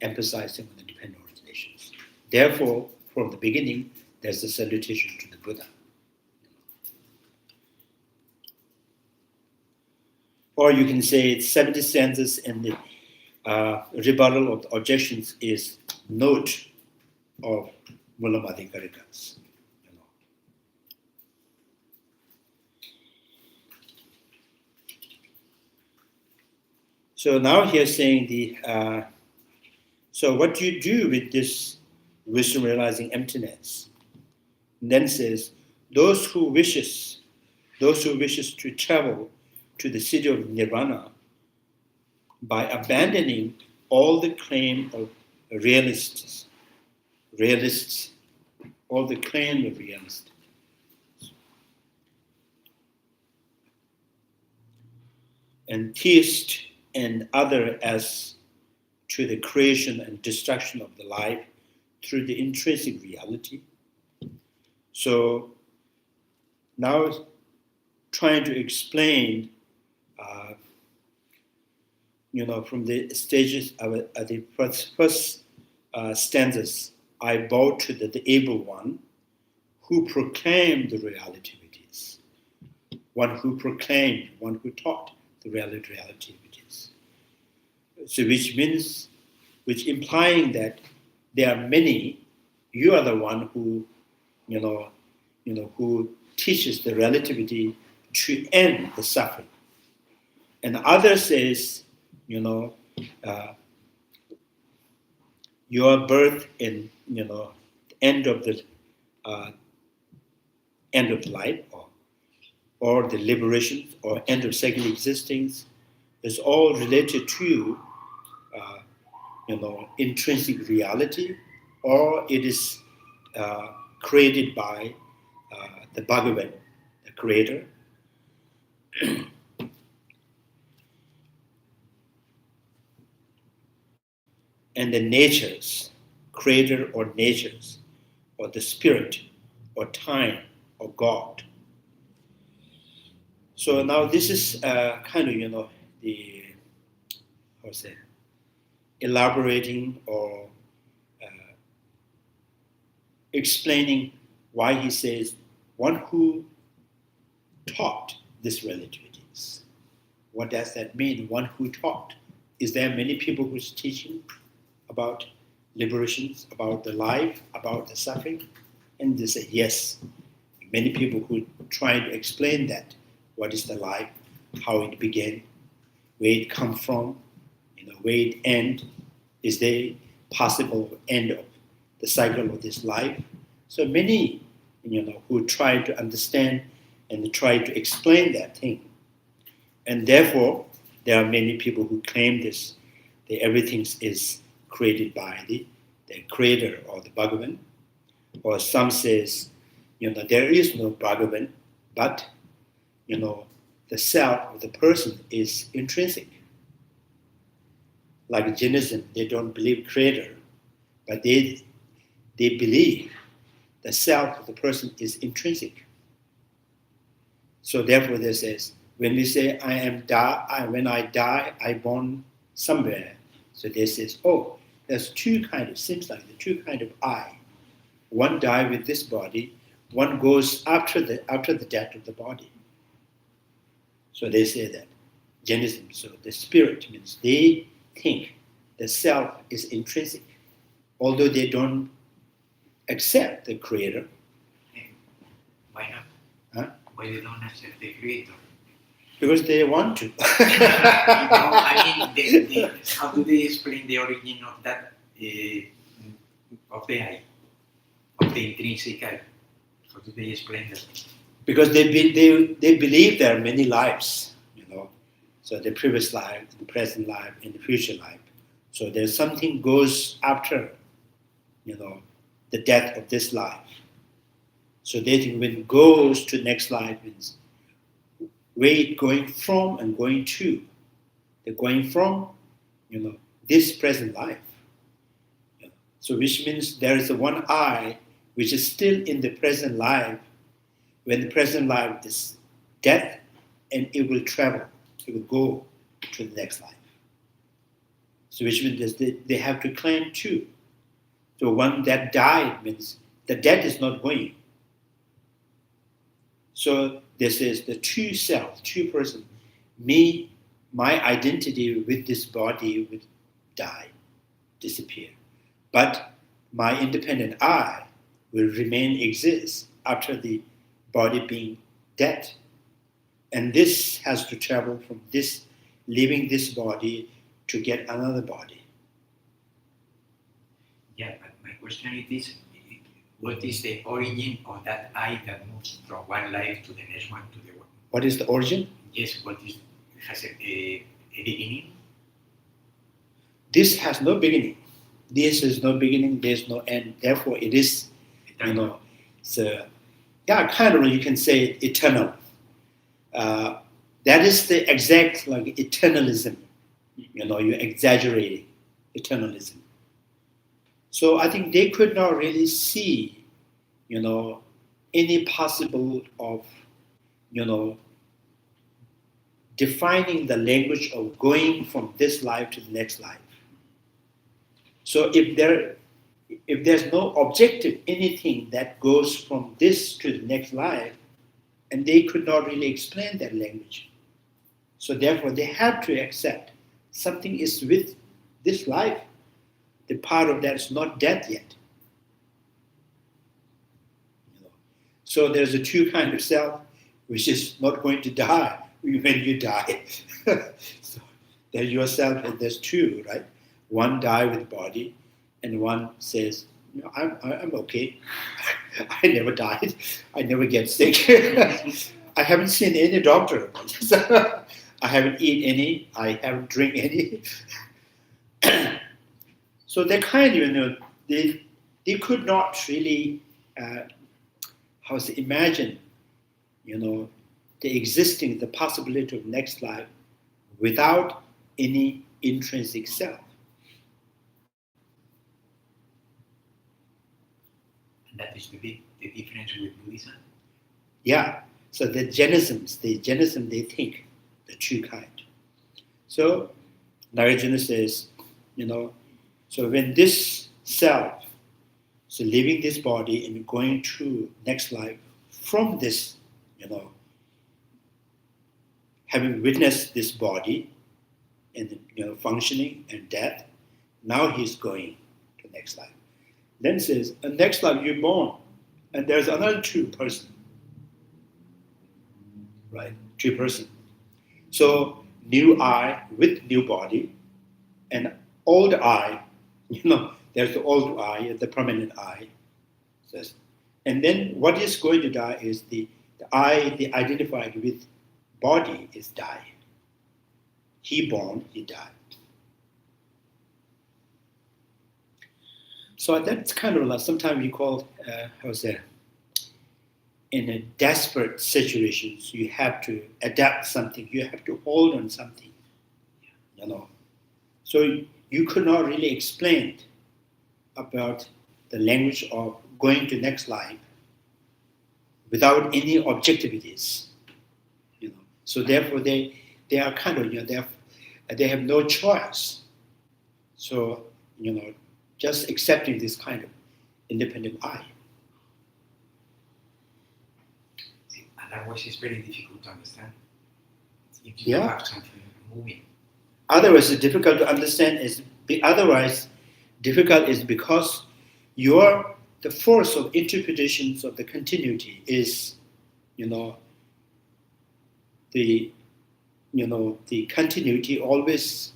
[SPEAKER 2] emphasizes on the dependent originations. Therefore, from the beginning, there's a salutation to the Buddha. Or you can say it's 70 stanzas and the rebuttal of the objections is note of Mula-Madhya-karikas. So now he's saying so what do you do with this wisdom realizing emptiness? And then says, those who wishes to travel to the city of Nirvana by abandoning all the claim of realists, all the claim of realists. And theist and other as to the creation and destruction of the life through the intrinsic reality. So now trying to explain, from the stages of the first stanzas, I bow to the able one who proclaimed the relativities, one who taught the relativities. So which implying that there are many, you are the one who, who teaches the relativity to end the suffering. And others says, your birth in, end of the life, or the liberation, or end of second existence, is all related to, intrinsic reality, or it is created by the Bhagavan, the creator. And the natures, creator or natures, or the spirit, or time, or God. So now this is kind of, the, how to say, elaborating or explaining why he says one who taught this relativities. What does that mean? One who taught. Is there many people who's teaching about liberations, about the life, about the suffering? And they say yes. Many people who try to explain that. What is the life? How it began? Where it come from? Where it end? Is there possible end of the cycle of this life? So many, who try to understand and try to explain that thing. And therefore, there are many people who claim this, that everything is created by the creator or the Bhagavan. Or some says, there is no Bhagavan, but, the self of the person is intrinsic. Like Jainism, they don't believe creator, but they believe the self of the person is intrinsic. So therefore they says, when we say when I die, I born somewhere. So they says, oh, there's seems like the two kind of I. One die with this body, one goes after the death of the body. So they say that Jainism. So the spirit means they think the self is intrinsic, although they don't accept the creator.
[SPEAKER 3] Why not?
[SPEAKER 2] Huh?
[SPEAKER 3] Why they don't accept the creator?
[SPEAKER 2] Because they want to.
[SPEAKER 3] I mean, how do they explain the origin of that, of the I, of the intrinsic I? How do they explain that?
[SPEAKER 2] Because they believe there are many lives, So the previous life, the present life, and the future life. So there's something goes after, the death of this life. So they think when it goes to next life means where it going from and going to. They're going from, this present life. So which means there is a one I which is still in the present life. When the present life is death, and it will travel, it will go to the next life. So which means they have to claim two. So one that died means the death is not going. So this is the two self, two person. Me, my identity with this body would die, disappear. But my independent I will remain exist after the body being dead. And this has to travel from this, leaving this body to get another body.
[SPEAKER 3] Yeah, but my question is, what is the origin of that I that moves from one life to the next one to the one?
[SPEAKER 2] What is the origin?
[SPEAKER 3] Yes, has a beginning?
[SPEAKER 2] This has no beginning. This is no beginning, there's no end. Therefore, it is, you can say eternal. That is the exact eternalism. You're exaggerating eternalism. So I think they could not really see, any possible of, defining the language of going from this life to the next life. So if there's no objective anything that goes from this to the next life, and they could not really explain that language. So therefore they have to accept something is with this life. The part of that is not death yet. So there's a two kind of self which is not going to die when you die. So there's yourself and there's two, right? One die with body, and one says, I'm okay. I never died. I never get sick. I haven't seen any doctor. I haven't eaten any. I haven't drink any. So they they could not really, imagine, the existing, the possibility of next life without any intrinsic self.
[SPEAKER 3] And that is the difference with Buddhism.
[SPEAKER 2] Yeah. So the Jainism, they think the true kind. So Nagarjuna says, so when this self, so leaving this body and going to next life from this, having witnessed this body and functioning and death, now he's going to next life. Then says, and next life you're born, and there's another true person. Right? True person. So new I with new body, and old I, there's the old I, the permanent I. Says, and then what is going to die is the I, the identified with body is die. He born, he died. So that's kind of like sometimes we call, in a desperate situations, you have to adapt something, you have to hold on something, So you could not really explain about the language of going to next life without any objectivities, So therefore they are kind of, they have no choice. So, just accepting this kind of independent I.
[SPEAKER 3] Otherwise, it's very difficult to understand. If you don't have something moving.
[SPEAKER 2] Otherwise, it's difficult to understand. Otherwise, difficult is because the force of interpretations of the continuity is, the continuity always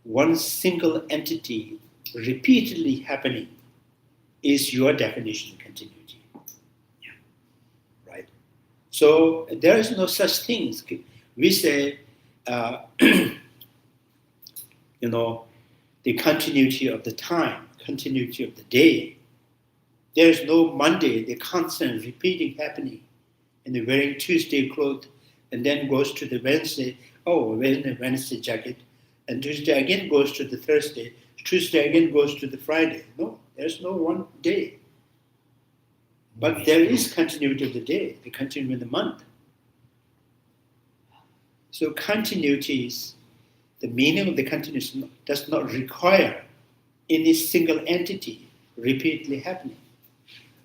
[SPEAKER 2] one single entity repeatedly happening is your definition of continuity.
[SPEAKER 3] Yeah.
[SPEAKER 2] Right? So there is no such things. We say, the continuity of the time, continuity of the day. There is no Monday, the constant repeating happening, and the wearing Tuesday clothes, and then goes to the Wednesday, wearing the Wednesday jacket, and Tuesday again goes to the Thursday, Tuesday again goes to the Friday. No, there's no one day. But there is continuity of the day, the continuity of the month. So continuities, the meaning of the continuity does not require any single entity repeatedly happening.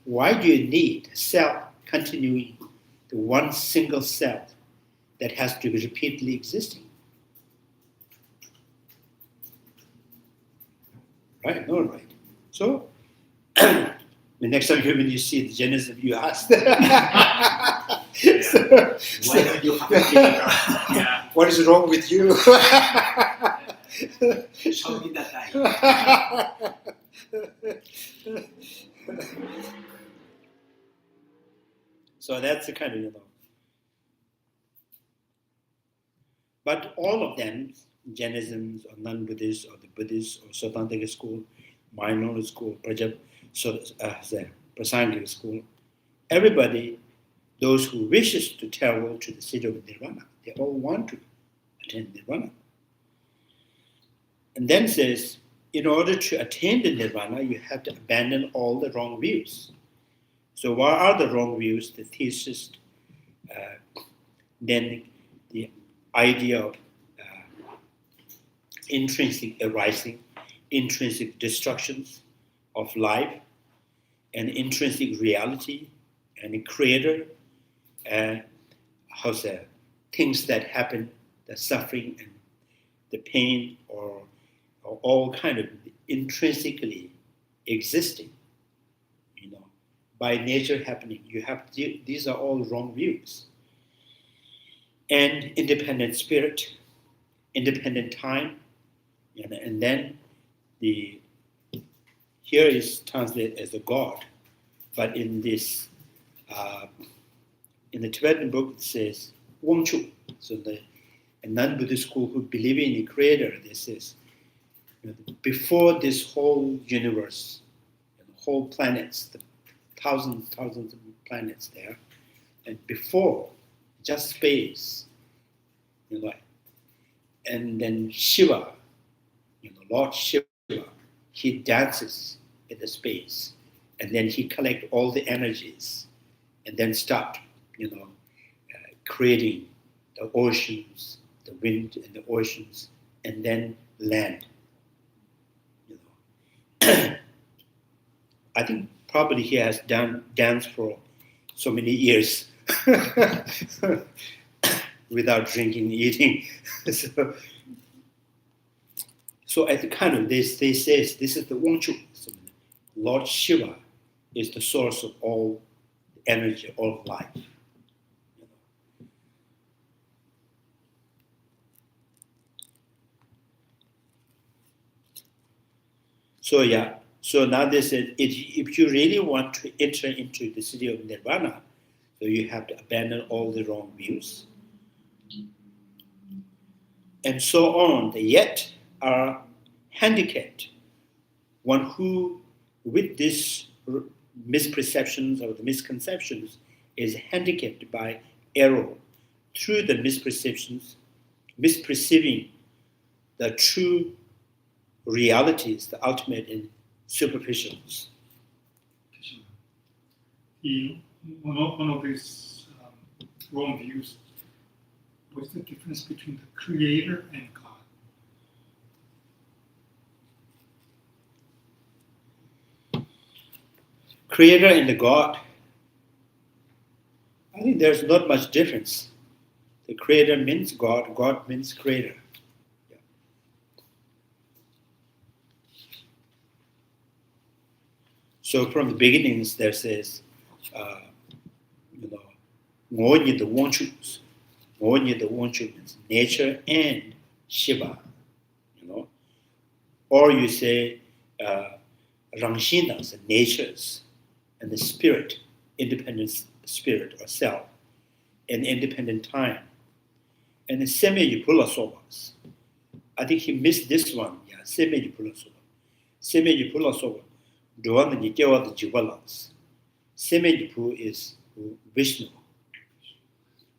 [SPEAKER 2] Why do you need self continuing the one single self that has to be repeatedly existing? Right? No, right. So, the next time when you see the Jainism, you ask.
[SPEAKER 3] Why don't you have a
[SPEAKER 5] Yeah.
[SPEAKER 2] What is wrong with you?
[SPEAKER 3] Show me that I.
[SPEAKER 2] So that's the kind of, But all of them, Jainisms or non-Buddhists or the Buddhists or Sautrantika school, minor school, Prasangika school, everybody, those who wishes to travel to the city of Nirvana, they all want to attend Nirvana. And then says, in order to attain the Nirvana, you have to abandon all the wrong views. So what are the wrong views? The thesis, then the idea of intrinsic arising, intrinsic destructions of life, and intrinsic reality, and a creator, things that happen, the suffering and the pain, or all kind of intrinsically existing, by nature happening. These are all wrong views. And independent spirit, independent time, and then here is translated as a God, but in this in the Tibetan book it says Wongchu. So the non-Buddhist school who believe in the creator, this says before this whole universe, and whole planets, the thousands of planets there, and before, just space, and then Shiva, Lord Shiva, he dances in the space, and then he collects all the energies, and then start, creating the oceans, the wind and the oceans, and then land. I think probably he has danced for so many years without drinking, eating. So at the kind of they say this is the Wangchu. So Lord Shiva is the source of all energy, all life. So now they said if you really want to enter into the city of Nirvana, so you have to abandon all the wrong views. And so on, they yet are handicapped. One who, with these misperceptions or the misconceptions, is handicapped by error through the misperceptions, misperceiving the true realities, the ultimate and superficials.
[SPEAKER 6] One of these wrong views was the difference between the Creator and God.
[SPEAKER 2] Creator and the God, I think there's not much difference. The Creator means God, God means Creator. Yeah. So from the beginnings, there says, Ngōnyi the Wangchus. Ngōnyi the Wangchu means nature and Shiva. Or you say Rangshinas, the natures, and the spirit, independent spirit or self, and independent time. And the Semi-Yipula Sovas. I think he missed this one. Yeah, Semi-Yipula Sova. Semi-Yipula Sova. Duan the Nikewa the Jivalas. Semi-Yipu is Vishnu.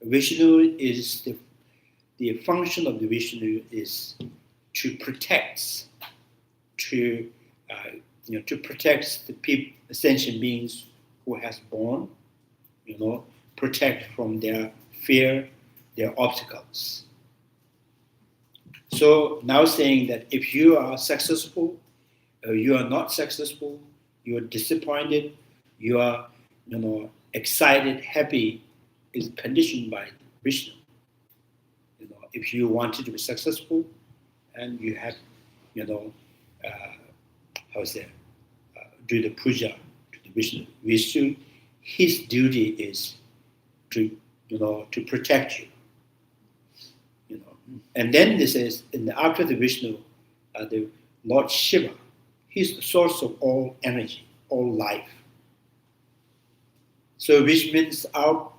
[SPEAKER 2] Vishnu is the function of the Vishnu is to protect, to protect the people, sentient beings who has born, protect from their fear, their obstacles. So now saying that if you are successful, or you are not successful, you are disappointed, you are, excited, happy, is conditioned by Vishnu. If you wanted to be successful, and you have, do the puja to the Vishnu. Vishnu, his duty is to protect you. And then this is after the Vishnu, the Lord Shiva, he's the source of all energy, all life. So which means like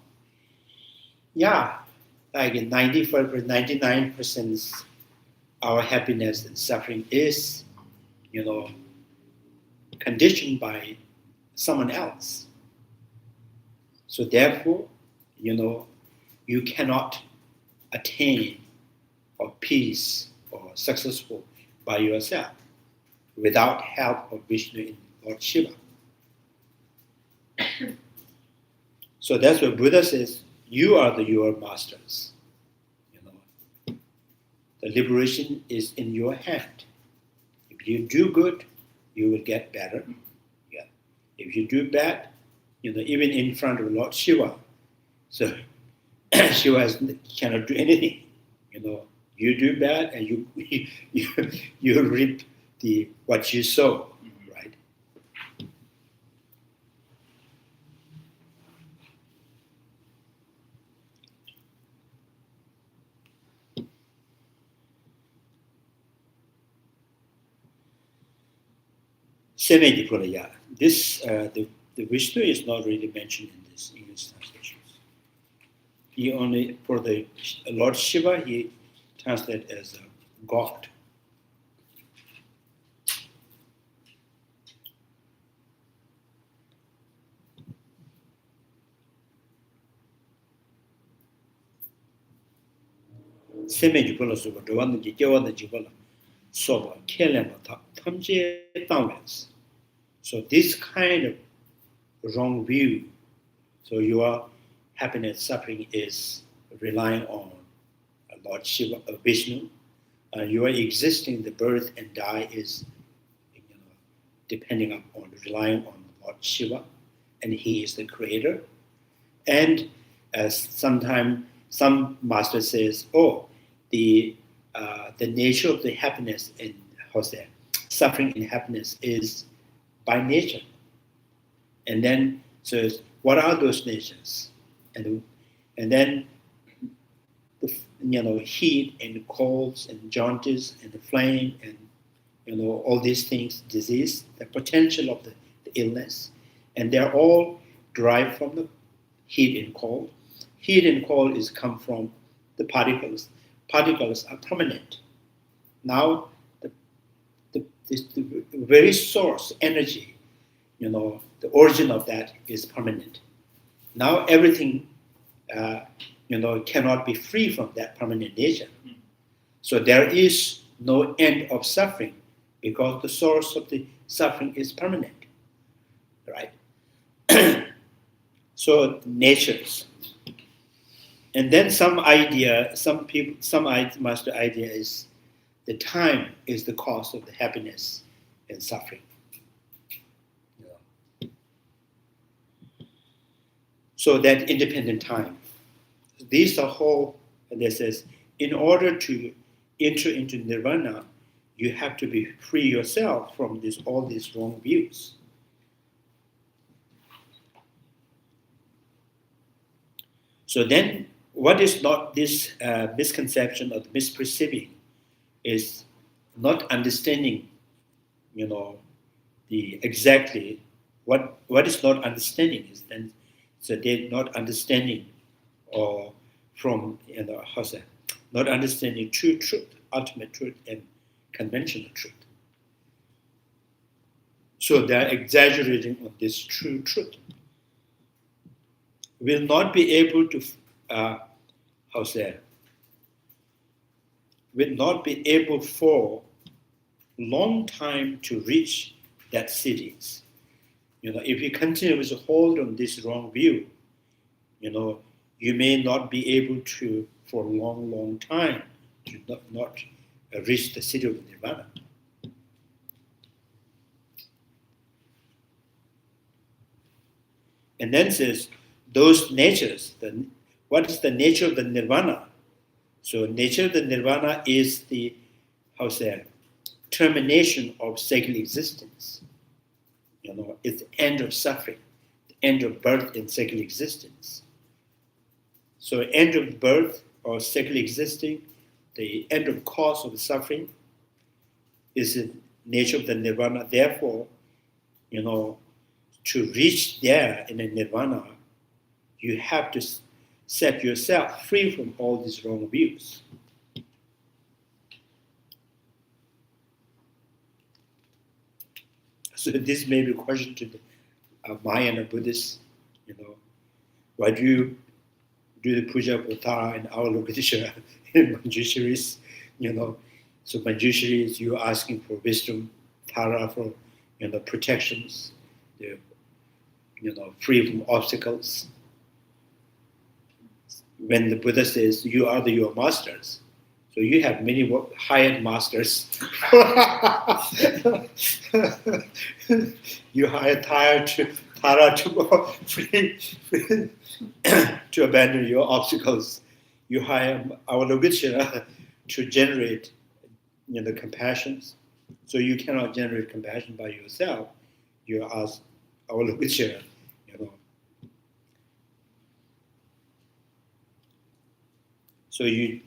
[SPEAKER 2] in 99% our happiness and suffering is, conditioned by someone else. So therefore, you cannot attain or peace or successful by yourself without help of Vishnu and Lord Shiva. So that's what Buddha says, you are your masters. The liberation is in your hand. If you do good, you will get better. Yeah. If you do bad, even in front of Lord Shiva, so Shiva cannot do anything. You do bad and you reap what you sow, right? Semi-Dipulaya. This the Vishnu is not really mentioned in this English translations. He only for the Lord Shiva he translated as a God. seme jupala soba dwan ji kewa da jipala soba kelema tamje tangwens. So this kind of wrong view, so your happiness, suffering is relying on Lord Shiva, Vishnu. Your existing, the birth and die is, depending on, relying on Lord Shiva, and he is the creator. And sometimes some master says, oh, the nature of the happiness in suffering and happiness is by nature. And then says, what are those natures? And then heat and colds and jaundice and the flame and all these things, disease, the potential of the illness, and they're all derived from the heat and cold. Heat and cold is come from the particles. Particles are permanent. Now the very source, energy, the origin of that is permanent. Now everything cannot be free from that permanent nature. So there is no end of suffering because the source of the suffering is permanent, right? So natures. And then some master idea is the time is the cause of the happiness and suffering. So that independent time. These are whole, and this says, in order to enter into nirvana, you have to be free yourself from all these wrong views. So then, what is not this misconception or misperceiving is not understanding, the exactly what is not understanding is then, so they're not understanding or from not understanding true truth, ultimate truth, and conventional truth. So they're exaggerating on this true truth. Will not be able to will not be able for long time to reach that cities. If you continue to hold on this wrong view, you may not be able to, for a long, long time, to not reach the city of nirvana. And then says, those natures, what is the nature of the nirvana? So nature of the nirvana is the, termination of cyclic existence. It's the end of suffering, the end of birth and cyclic existence. So end of birth or cyclic existing, the end of cause of suffering is the nature of the nirvana. Therefore, to reach there in a nirvana, you have to set yourself free from all these wrong views. So this may be a question to the Mayan Buddhists, why do you do the puja for Tara and Avalokiteshvara in Manjushris? So Manjushri is you asking for wisdom, Tara for protections, free from obstacles. When the Buddha says you are your masters, so you have many hired masters. You hire Tara to free to abandon your obstacles. You hire Avalokiteshvara to generate compassions. So you cannot generate compassion by yourself. You ask Avalokiteshvara, So you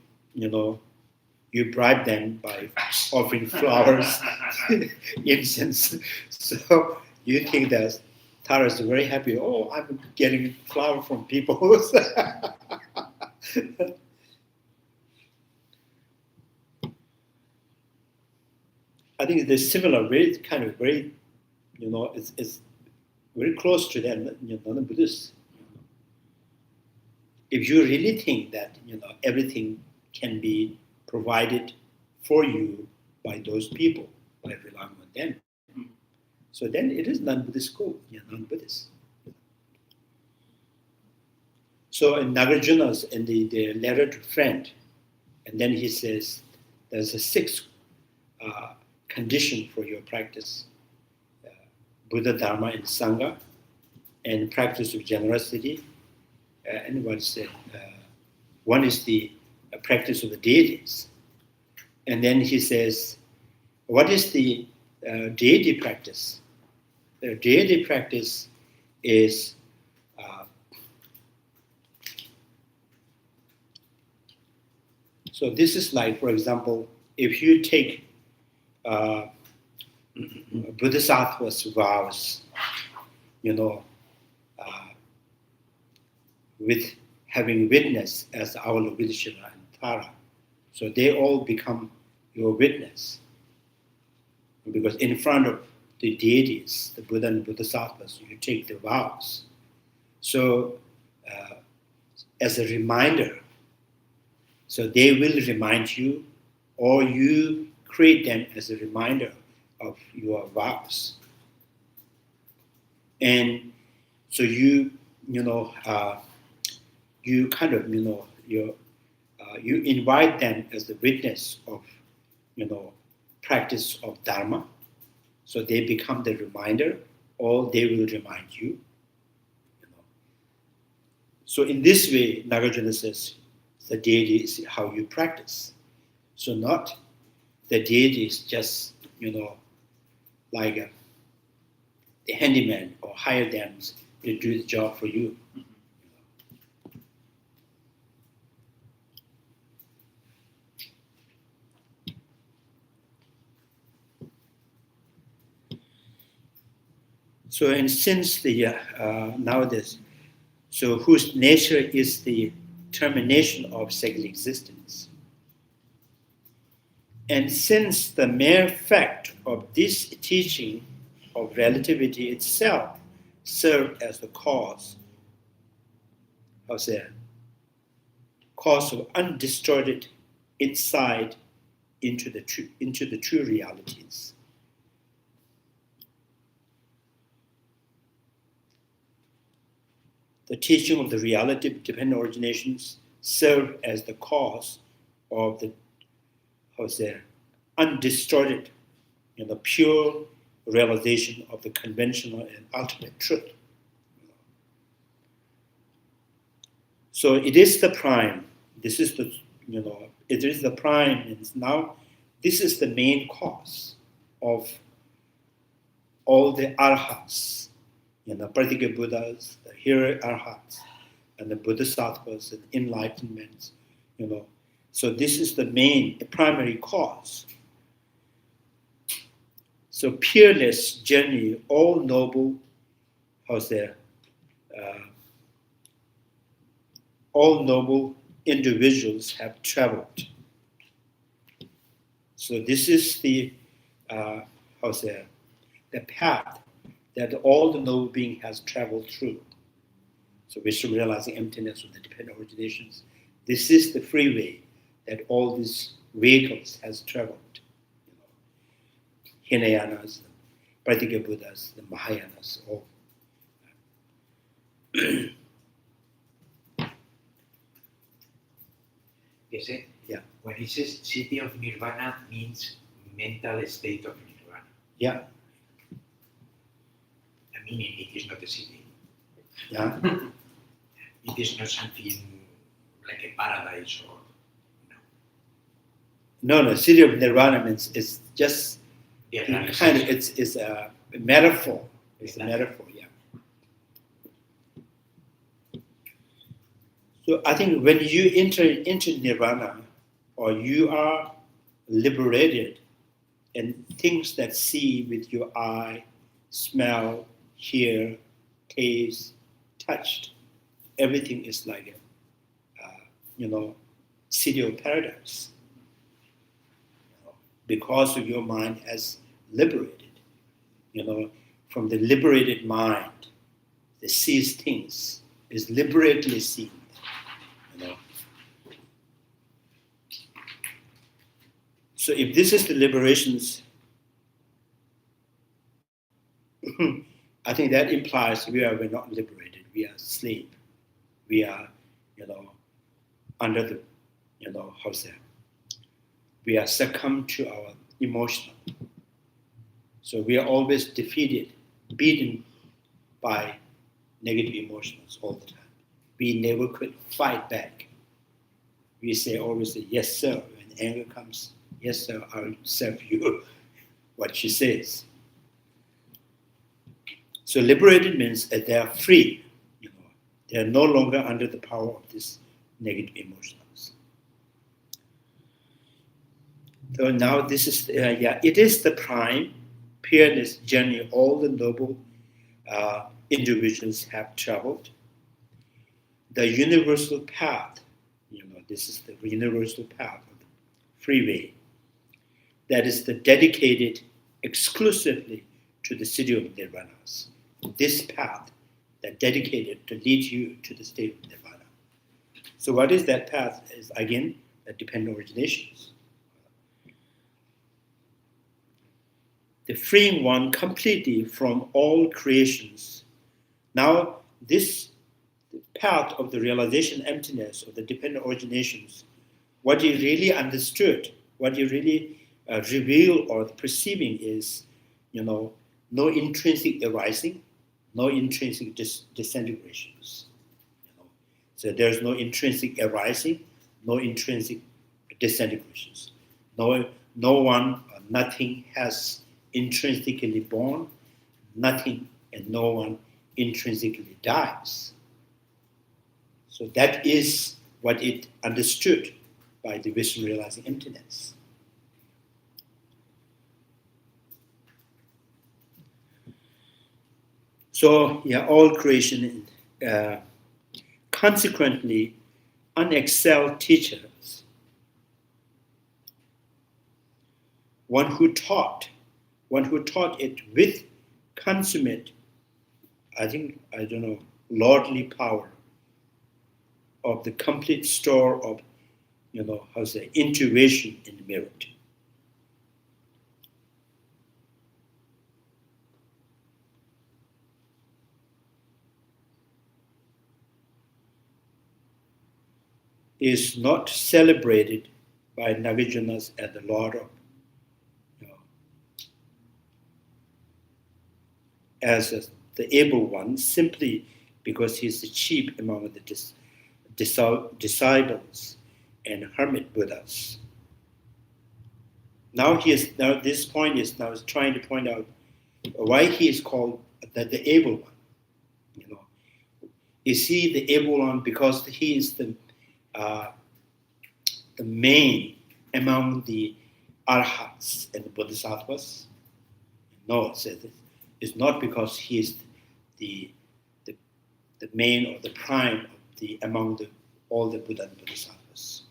[SPEAKER 2] bribe them by offering flowers, incense. So you think that Tara is very happy. Oh, I'm getting flower from people. I think it's similar, very kind of very, it's very close to them, non-Buddhists. If you really think that everything can be provided for you by those people by relying on them. So then it is non-Buddhist school, non-Buddhist. So in Nagarjuna's, in the letter to friend, and then he says, there's a sixth condition for your practice. Buddha, Dharma, and Sangha, and practice of generosity. And what is it? One is the practice of the deities. And then he says, what is the deity practice? The deity practice is so this is like, for example, if you take Bodhisattva's vows, with having witness as our Loizzo and Tara, so they all become your witness. Because in front of the deities, the Buddha and Bodhisattvas, you take the vows. So as a reminder, so they will remind you, or you create them as a reminder of your vows. And so you kind of, you invite them as the witness of, practice of Dharma. So they become the reminder, or they will remind you. So in this way, Nagarjuna says, the deity is how you practice. So not the deity is just, like the handyman or hire them to do the job for you. So, and since the nowadays, so whose nature is the termination of second existence, and since the mere fact of this teaching of relativity itself served as the cause of undistorted insight into the true realities. The teaching of the reality-dependent originations serve as the cause of the undistorted, pure realization of the conventional and ultimate truth. So it is the prime. This is the, it is the prime, and now this is the main cause of all the arhats, Pratika Buddhas, the hero arhats, and the Bodhisattvas and enlightenments, So this is the main, primary cause. So peerless journey, all noble, all noble individuals have traveled. So this is the, the path that all the noble being has traveled through. So wisdom realizing emptiness of the dependent originations. This is the freeway that all these vehicles has traveled. Hinayanas, the Pratika Buddhas, the Mahayanas, all.
[SPEAKER 3] Yes,
[SPEAKER 2] yeah.
[SPEAKER 3] When it says city of nirvana means mental state of nirvana.
[SPEAKER 2] Yeah.
[SPEAKER 3] I mean, it is not a city.
[SPEAKER 2] Yeah.
[SPEAKER 3] It is not something like a paradise or
[SPEAKER 2] no. City of nirvana means it's just
[SPEAKER 3] yeah,
[SPEAKER 2] kind of it's a metaphor. It's a metaphor. Yeah. So I think when you enter into nirvana, or you are liberated, and things that see with your eye, smell, hear, taste, touched, everything is like a, city of paradise. Because of your mind has liberated, from the liberated mind, that sees things, is liberately seen, So if this is the liberations, I think that implies we're not liberated. We are slave. We are, under the, we are succumb to our emotional. So we are always defeated, beaten by negative emotions all the time. We never could fight back. We always say, yes, sir. When anger comes, yes, sir, I'll serve you what she says. So liberated means that they are free. They are no longer under the power of these negative emotions. So now this is, it is the prime peerless journey all the noble individuals have traveled. The universal path, this is the universal path of the freeway that is dedicated exclusively to the city of Nirvanas. This path that dedicated to lead you to the state of Nirvana. So what is that path? Is again the dependent originations. The freeing one completely from all creations. Now this path of the realization emptiness of the dependent originations, what you really understood, what you really reveal or perceiving is, no intrinsic arising, no intrinsic disintegrations. So there's no intrinsic arising, no intrinsic disintegrations. No one or nothing has intrinsically born, nothing and no one intrinsically dies. So that is what it understood by the wisdom realizing emptiness. So, all creation, consequently, unexcelled teachers, one who taught it with consummate, lordly power of the complete store of, intuition and merit. Is not celebrated by Nagarjunas as the Lord of, as the able one, simply because he is the chief among the disciples and hermit Buddhas. Now this point is trying to point out why he is called the able one. Is he the able one because he is the main among the arhats and the bodhisattvas? No, it says it's not because he is the main or the prime among all the Buddha and bodhisattvas.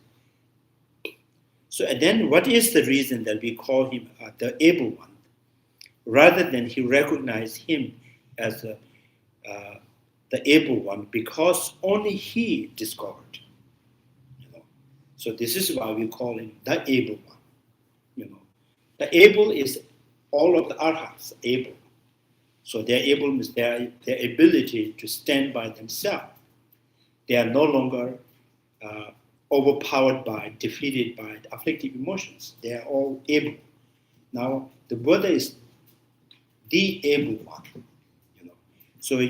[SPEAKER 2] So and then what is the reason that we call him the able one, rather than he recognize him as the able one because only he discovered. So this is why we call him the able one. The able is all of the arhats able. So their able means their ability to stand by themselves. They are no longer overpowered by, defeated by the afflictive emotions. They are all able. Now the Buddha is the able one. So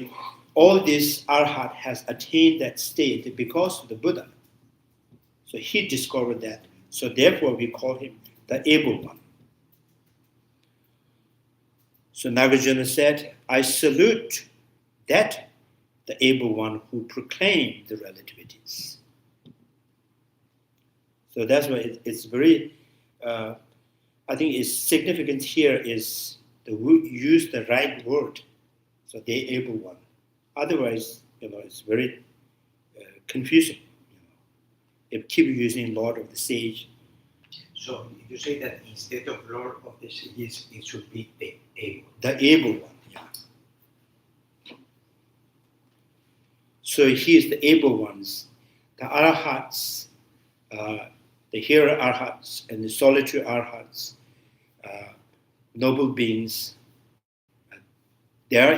[SPEAKER 2] all this arhat has attained that state because of the Buddha. So he discovered that. So therefore we call him the able one. So Nagarjuna said, I salute that the able one who proclaimed the relativities. So that's why it's very, I think it's significant here is to use the right word. So the able one. Otherwise, it's very confusing. If keep using Lord of the Sage.
[SPEAKER 3] So you say that instead of Lord of the Sages, it should be the able.
[SPEAKER 2] The able one, yeah. So he is the able ones. The arahats, the hero arhats and the solitary arhats, noble beings, they're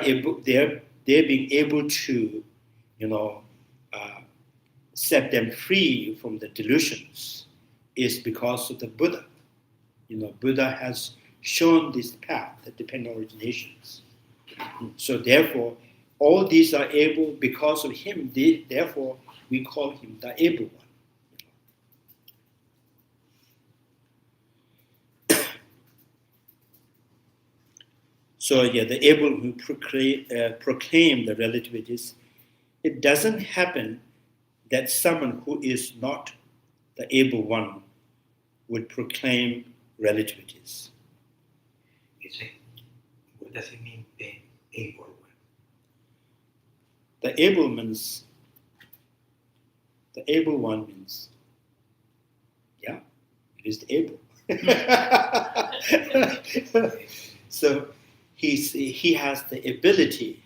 [SPEAKER 2] being able to, set them free from the delusions is because of the Buddha. Buddha has shown this path, the dependent originations. So therefore, all these are able because of him. Therefore, we call him the able one. So the able who proclaim the relativities, it doesn't happen that someone who is not the able one would proclaim relativities.
[SPEAKER 3] What does it mean, the able one?
[SPEAKER 2] The able one means, it is the able. So he has the ability,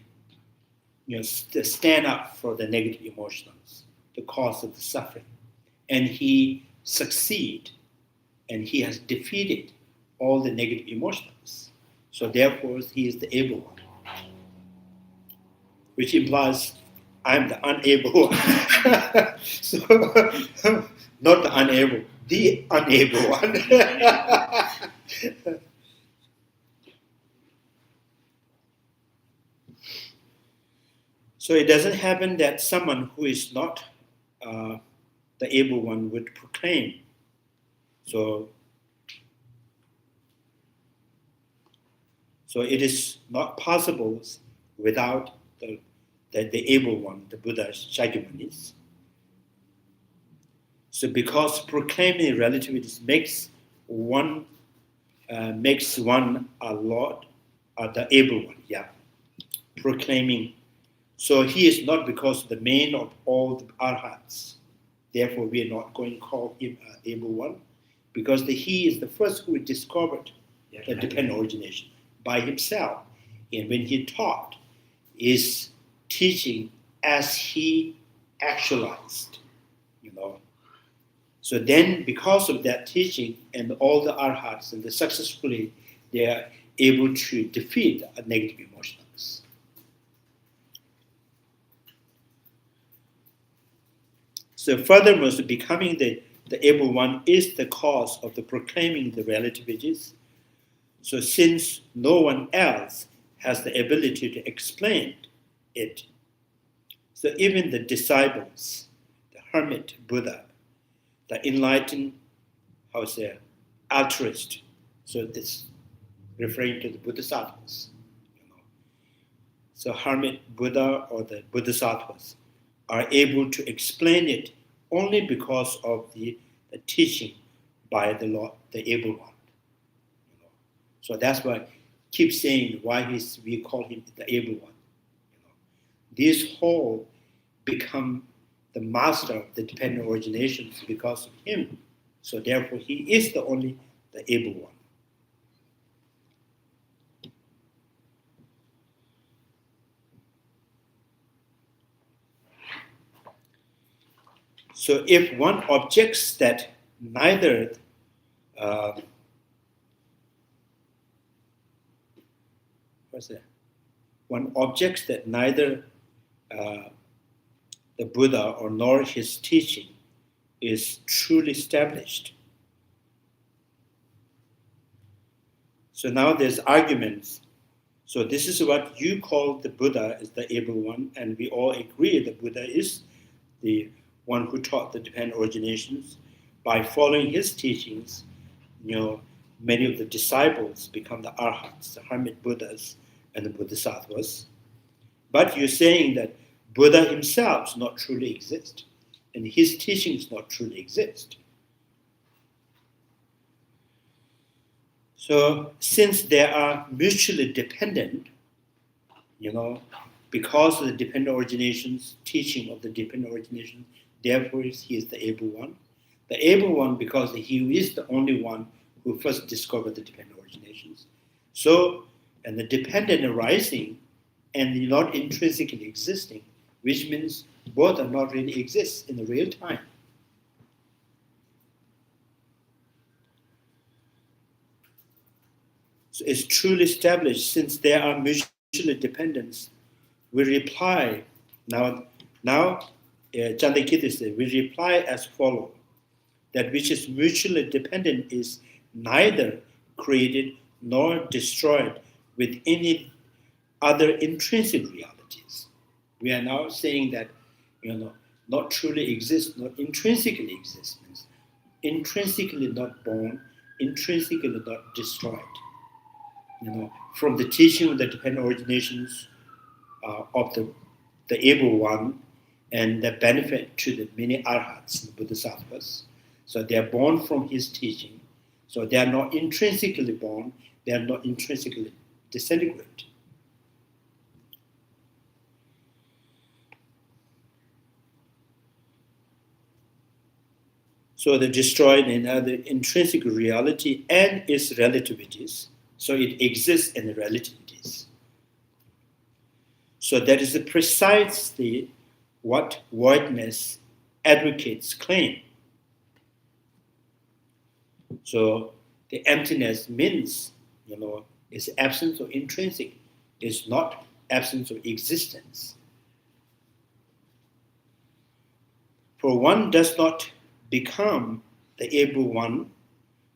[SPEAKER 2] to stand up for the negative emotions, the cause of the suffering, and he succeed, and he has defeated all the negative emotions. So therefore, he is the able one, which implies I'm the unable one. So not the unable, the unable one. So it doesn't happen that someone who is not the able one would proclaim. So it is not possible without the able one, the Buddha Shakyamunis. So because proclaiming relativities makes one a Lord, the able one, proclaiming. So he is not because the main of all the arhats. Therefore, we are not going to call him an able one, because he is the first who discovered the dependent origination by himself. And when he taught, is teaching as he actualized, So then, because of that teaching and all the arhats, and successfully, they are able to defeat the negative emotions. So furthermore, becoming the able one is the cause of the proclaiming the relativities. So since no one else has the ability to explain it, so even the disciples, the hermit Buddha, the enlightened, altruist, so this referring to the Bodhisattvas. So hermit Buddha or the Bodhisattvas are able to explain it only because of the teaching by the Lord, the able one. So that's why I keep saying why we call him the able one. These whole become the master of the dependent originations because of him. So therefore, he is the able one. So if one objects that neither the Buddha or nor his teaching is truly established. So now there's arguments. So this is what you call the Buddha as the able one, and we all agree the Buddha is the one who taught the dependent originations. By following his teachings, many of the disciples become the arhats, the hermit Buddhas, and the Bodhisattvas. But you're saying that Buddha himself does not truly exist, and his teachings not truly exist. So since they are mutually dependent, because of the dependent originations, teaching of the dependent origination, therefore he is the able one. The able one because he is the only one who first discovered the dependent originations. So, and the dependent arising and not intrinsically existing, which means both are not really exist in the real time. is truly established, since there are mutual dependence, we reply, now Chandrakirti says, we reply as follows: that which is mutually dependent is neither created nor destroyed with any other intrinsic realities. We are now saying that, not truly exists, not intrinsically exists, means intrinsically not born, intrinsically not destroyed. From the teaching of the dependent originations of the able one, and the benefit to the many arhats, the bodhisattvas. So they are born from his teaching. So they are not intrinsically born, they are not intrinsically disintegrate. So the destroyed in other intrinsic reality and its relativities. So it exists in the relativities. So that is precisely what voidness advocates claim. So the emptiness means, is absence of intrinsic, is not absence of existence. For one does not become the able one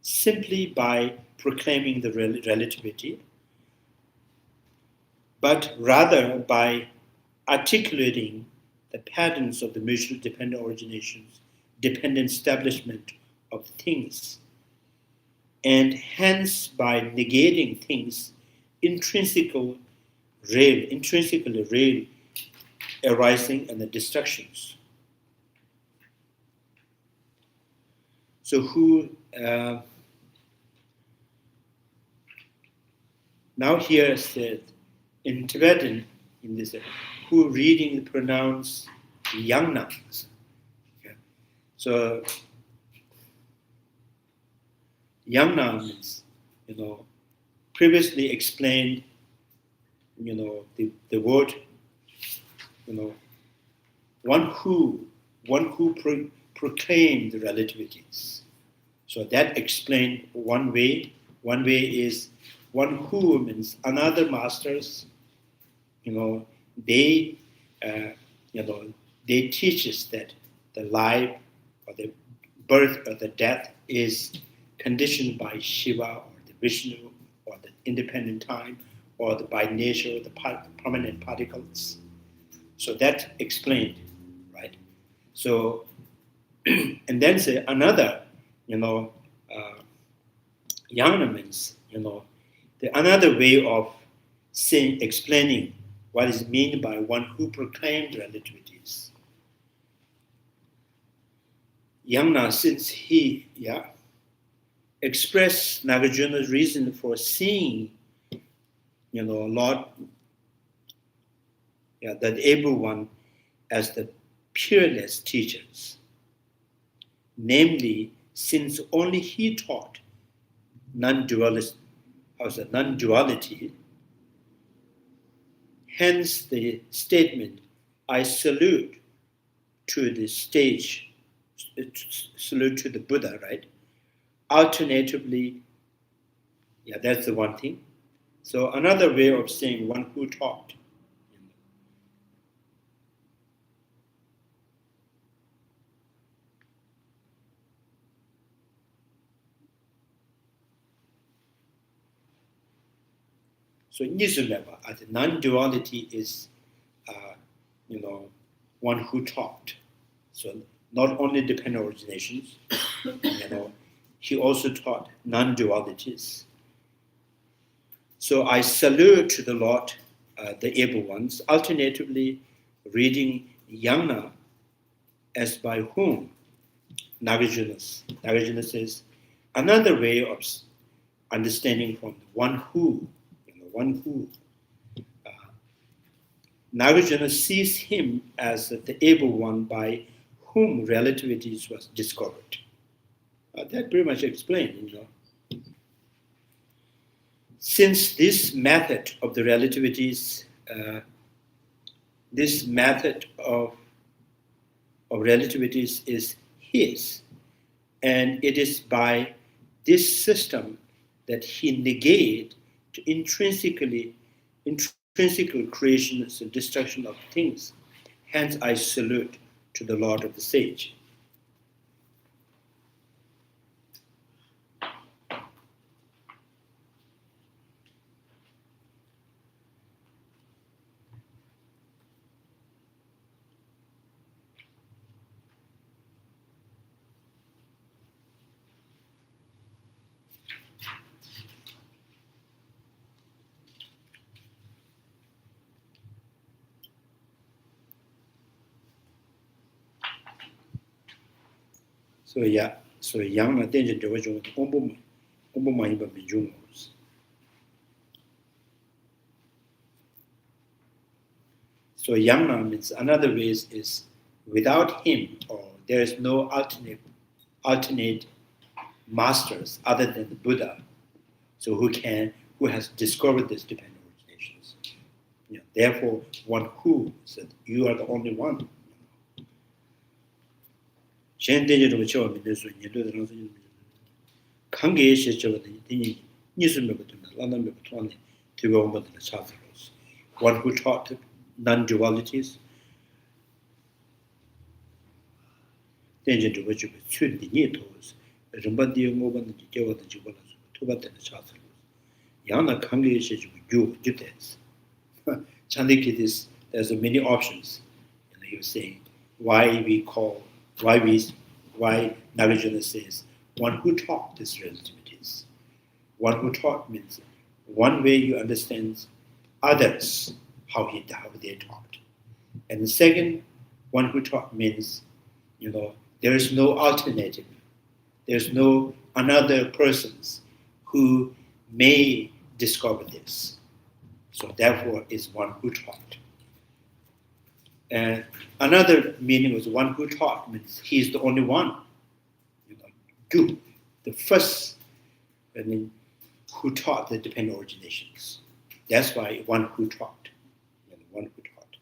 [SPEAKER 2] simply by proclaiming the relativity, but rather by articulating the patterns of the mutual dependent originations, dependent establishment of things, and hence by negating things intrinsically real arising and the destructions. So now here said in Tibetan, in this, who reading pronounce Yangna. Okay. So Yangna means, previously explained, the word, one who proclaimed the relativities. So that explained one way. One way is one who means another masters, they teach us that the life or the birth or the death is conditioned by Shiva or the Vishnu or the independent time or by nature of the permanent particles. So that explained, right? So, and then say another, Yangna means, the another way of explaining what is meant by one who proclaimed relativities. Yangna, since he expressed Nagarjuna's reason for seeing, Lord, that able one as the peerless teachers. Namely, since only he taught non-duality, hence the statement, I salute to the stage, salute to the Buddha, right? Alternatively, that's the one thing. So another way of saying one who taught. So Nizuleva, at non-duality is, one who taught. So not only dependent originations, he also taught non-dualities. So I salute to the Lord, the able ones, alternatively reading Yangna as by whom Nagarjuna says, another way of understanding from one who, Nagarjuna sees him as the able one by whom relativity was discovered. That pretty much explained, Since this method of the relativities, this method of relativities is his, and it is by this system that he negates to intrinsical creation and destruction of things. Hence I salute to the Lord of the Sage. So yang na tension de wajo ombo ma iba bijungos. So yang na means another way is without him, or there is no alternate masters other than the Buddha. So who has discovered this dependent originations. Therefore, one who said, you are the only one. One who taught non-dualities, Chandrakirti, there's many options. He was saying why Nagarjuna says one who taught these relativities. One who taught means one way you understand others how they taught, and the second, one who taught means there is no alternative. There's no another persons who may discover this. So therefore, is one who taught. And another meaning was one who taught means he is the only one. The first, who taught the dependent originations. That's why one who taught. One who taught.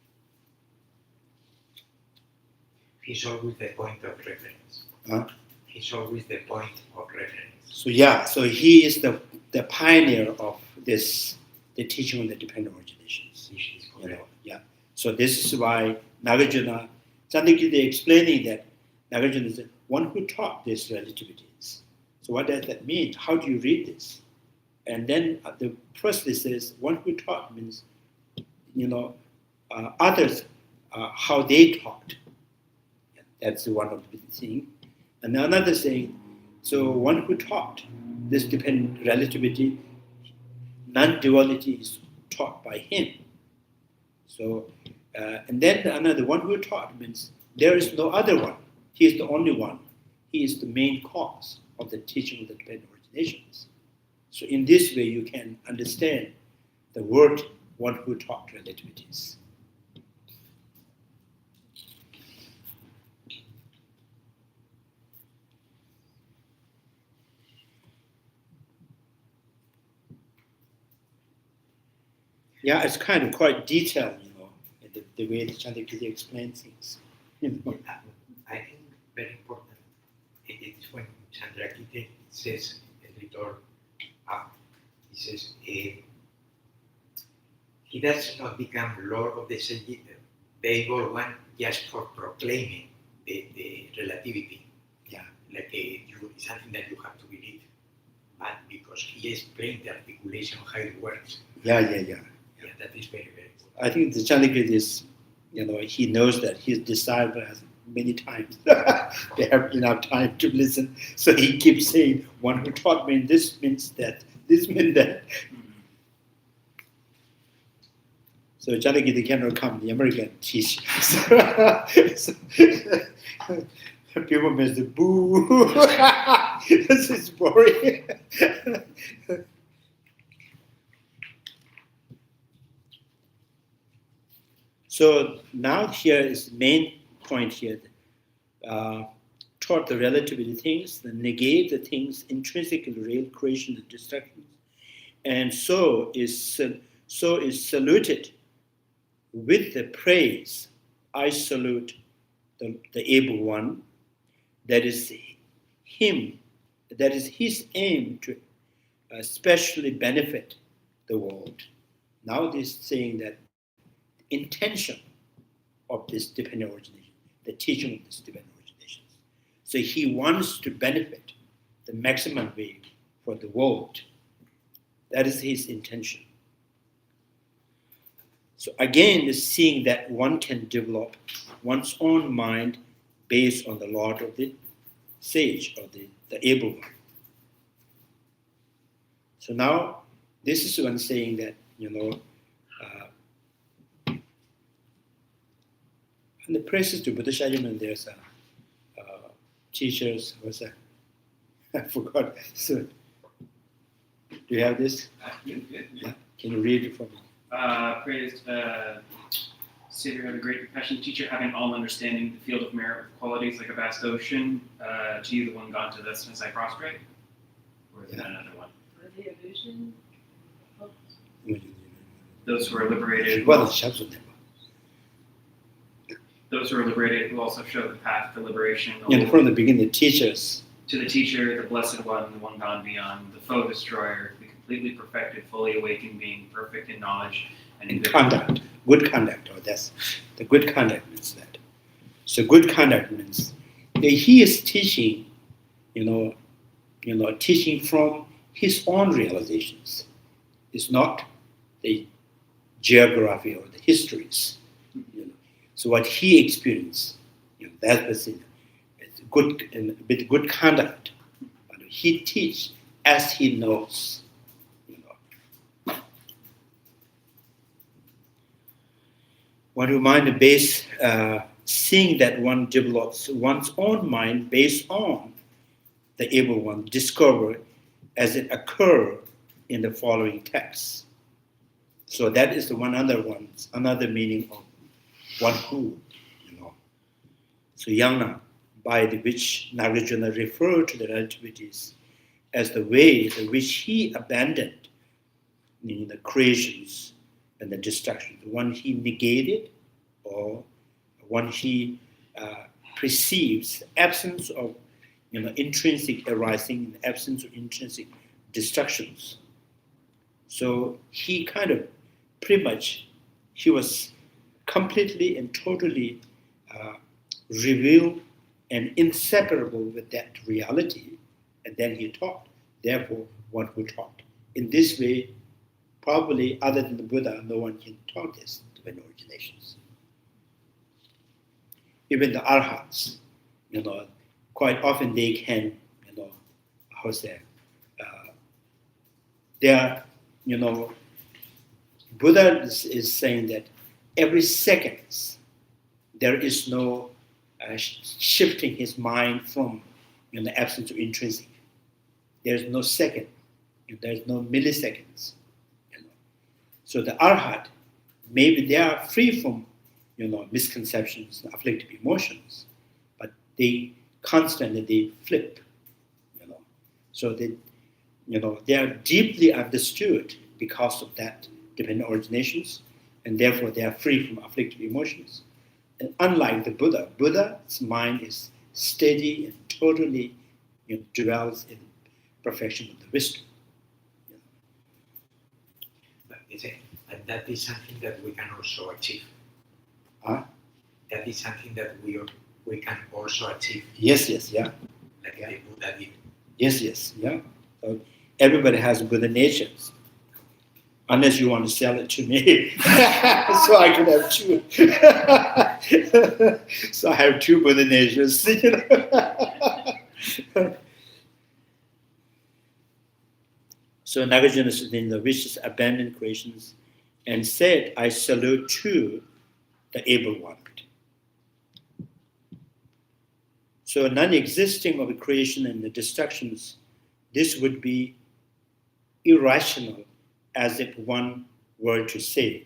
[SPEAKER 3] He's always the point of reference.
[SPEAKER 2] Huh?
[SPEAKER 3] He's always the point of reference.
[SPEAKER 2] So he is the pioneer of this, the teaching of the dependent originations. So this is why Nagarjuna, Chandrakirti explaining that Nagarjuna is one who taught these relativities. So what does that mean? How do you read this? And then the first it says one who taught means, others, how they taught. That's one of the things. And another thing, so one who taught this dependent relativity, non-duality is taught by him. So, and then another one who taught means there is no other one. He is the only one. He is the main cause of the teaching of the dependent originations. So in this way, you can understand the word one who taught relativities. Yeah, it's kind of quite detailed, the way the Chandrakirti explains things.
[SPEAKER 3] I think very important. It is when Chandrakirti says a little up, he says, he does not become Lord of the Bible one just for proclaiming the relativity.
[SPEAKER 2] Yeah.
[SPEAKER 3] Like something that you have to believe, but because he explained the articulation, how it works.
[SPEAKER 2] Yeah.
[SPEAKER 3] Yeah, that is very, very good.
[SPEAKER 2] I think the Chandrakirti is, he knows that his disciple has many times. They have enough time to listen. So he keeps saying, one who taught me this means that, this means that. So Chandrakirti cannot come, the American teach. So people may say, boo, this is boring. So now here is the main point here. Taught the relativity things, the negate the things intrinsically real, creation and destruction, and so is saluted with the praise. I salute the able one. That is him. That is his aim to especially benefit the world. Now this saying that intention of this dependent origination, the teaching of this dependent origination. So he wants to benefit the maximum way for the world. That is his intention. So again, the seeing that one can develop one's own mind based on the law of the sage or the able one. So now, this is one saying that, in the praises to Buddha Shayaman, there's teachers, what's that? I forgot. So, do you have this? Yeah. Can you read it for me?
[SPEAKER 5] Praised Savior of a great compassion teacher, having all understanding, the field of merit with qualities like a vast ocean, to you, the one gone to this since I prostrate? Or is that another one?
[SPEAKER 4] For the illusion.
[SPEAKER 5] Those who are liberated. Those who are liberated who also show the path to liberation.
[SPEAKER 2] From the beginning, the teachers.
[SPEAKER 5] To the teacher, the blessed one, the one gone beyond, the foe destroyer, the completely perfected, fully awakened being, perfect in knowledge and in
[SPEAKER 2] conduct. Good conduct, or that's the good conduct means that. So good conduct means that he is teaching, teaching from his own realizations. It's not the geography or the histories. So what he experienced, that was it. It's good and with good conduct. But he teaches as he knows. One mind based, seeing that one develops one's own mind based on the able one, discover as it occurs in the following texts. So that is another meaning of one who, So Yagna, by which Nagarjuna referred to the relativities as the way in which he abandoned the creations and the destruction, the one he negated or one he perceives, absence of intrinsic arising and absence of intrinsic destructions. So he kind of pretty much, he was completely and totally revealed and inseparable with that reality, and then he taught. Therefore, one who taught. In this way, probably other than the Buddha, no one can taught this divine originations. Even the Arhats, quite often they can, they are, Buddha is saying that every second there is no shifting his mind from the absence of intrinsic. There is no second. There is no milliseconds. So the Arhat, maybe they are free from misconceptions, afflictive emotions, but they constantly flip. So they are deeply understood because of that dependent originations, and therefore they are free from afflictive emotions. And unlike the Buddha, Buddha's mind is steady and totally dwells in perfection of the wisdom.
[SPEAKER 3] But that is something that we can also achieve.
[SPEAKER 2] Huh?
[SPEAKER 3] That is something that we can also achieve.
[SPEAKER 2] Yes, yeah.
[SPEAKER 3] Like the Buddha did.
[SPEAKER 2] Yes, yeah. So everybody has Buddha natures. Unless you want to sell it to me, so I can have two. So I have two Buddha natures. So Nagarjuna said, in the wishes abandoned creations and said, I salute to the able one. So non-existing of the creation and the destructions, this would be irrational, as if one were to say.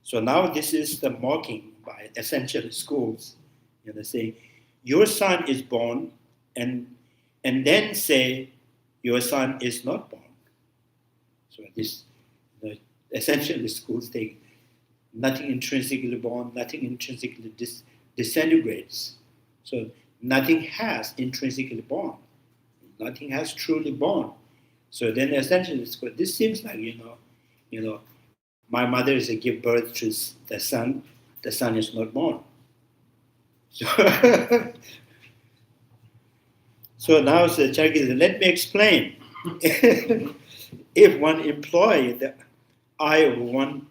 [SPEAKER 2] So now this is the mocking by essential schools. Say, your son is born, and then say, your son is not born. So this, the essential schools take nothing intrinsically born, nothing intrinsically disintegrates. So nothing has intrinsically born. Nothing has truly born. So then essentially, this seems like my mother is give birth to the son is not born. So, so now the Chandrakirti, let me explain. If one employs the eye of one,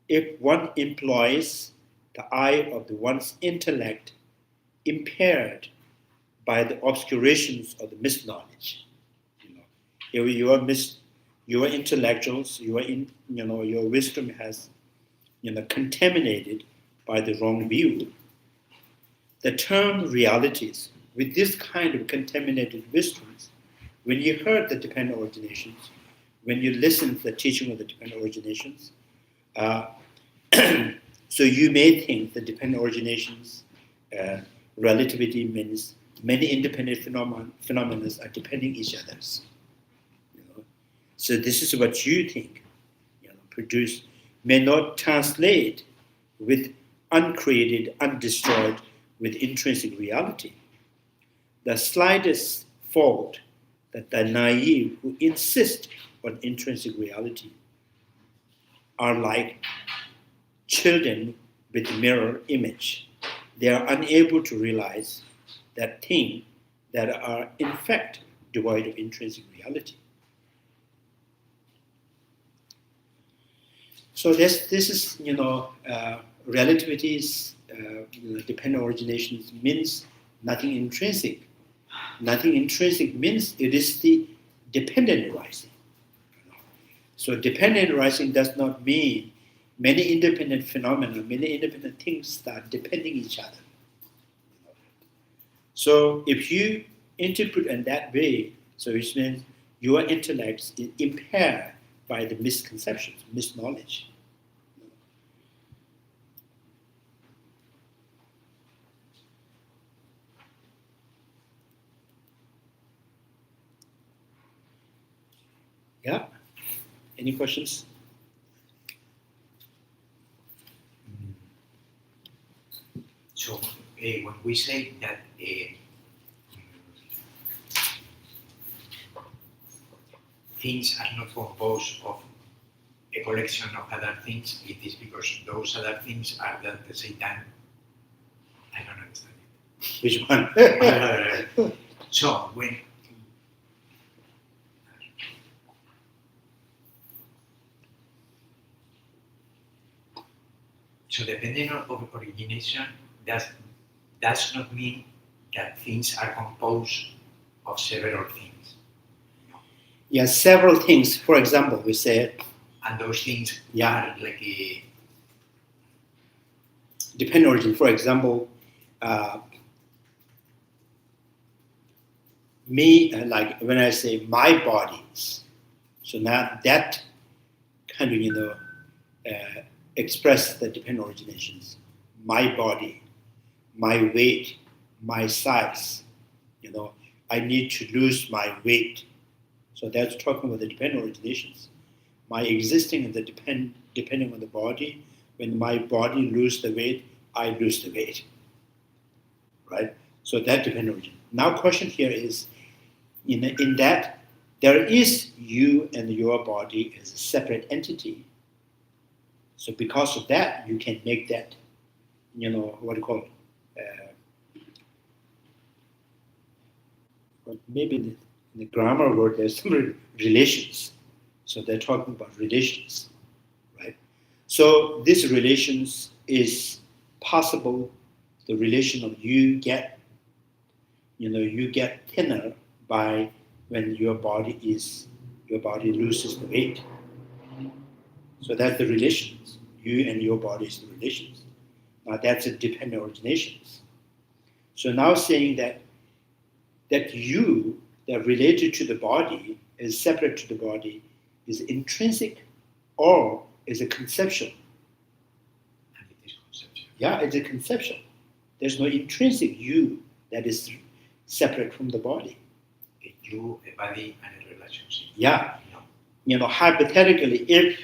[SPEAKER 2] if one employs the eye of one's intellect impaired by the obscurations of the misknowledge, if you are intellectuals, your wisdom has contaminated by the wrong view. The term realities, with this kind of contaminated wisdoms, when you heard the dependent originations, when you listen to the teaching of the dependent originations, so you may think the dependent originations, relativity means many independent phenomena are depending each others. So this is what you think, produce, may not translate with uncreated, undestroyed, with intrinsic reality. The slightest fault that the naive who insist on intrinsic reality are like children with mirror image. They are unable to realize that things that are in fact devoid of intrinsic reality. So this is relativities, dependent originations means nothing intrinsic. Nothing intrinsic means it is the dependent arising. So dependent arising does not mean many independent phenomena, many independent things that are depending each other. So if you interpret in that way, so it means your intellect is impaired by the misconceptions, misknowledge. Yeah? Any questions?
[SPEAKER 3] So when we say that things are not composed of a collection of other things, it is because those other things are at the same time. I don't understand it.
[SPEAKER 2] Which one?
[SPEAKER 3] So when depending on origination does not mean that things are composed of several things.
[SPEAKER 2] Yeah, several things. For example, we say,
[SPEAKER 3] And those things
[SPEAKER 2] Yeah.
[SPEAKER 3] are like a
[SPEAKER 2] dependent origin. For example, me, like when I say my bodies, so now that kind of, express the dependent originations. My body, my weight, my size, I need to lose my weight. So that's talking about the dependent originations. My existing and the depending on the body. When my body lose the weight, I lose the weight. Right? So that dependent origin. Now question here is, in that there is you and your body as a separate entity. So because of that, you can make that, what do you call it? Maybe in the grammar word, there's some relations. So they're talking about relations, right? So this relations is possible. The relation of you get thinner by when your body loses the weight. So that's the relations. You and your body is the relations. Now that's a dependent originations. So now saying that you that related to the body is separate to the body is intrinsic or is a conception.
[SPEAKER 3] and it is conception.
[SPEAKER 2] Yeah, it's a conception. There's no intrinsic you that is separate from the body.
[SPEAKER 3] A you, a body, and a relationship.
[SPEAKER 2] Yeah.
[SPEAKER 3] No.
[SPEAKER 2] Hypothetically, if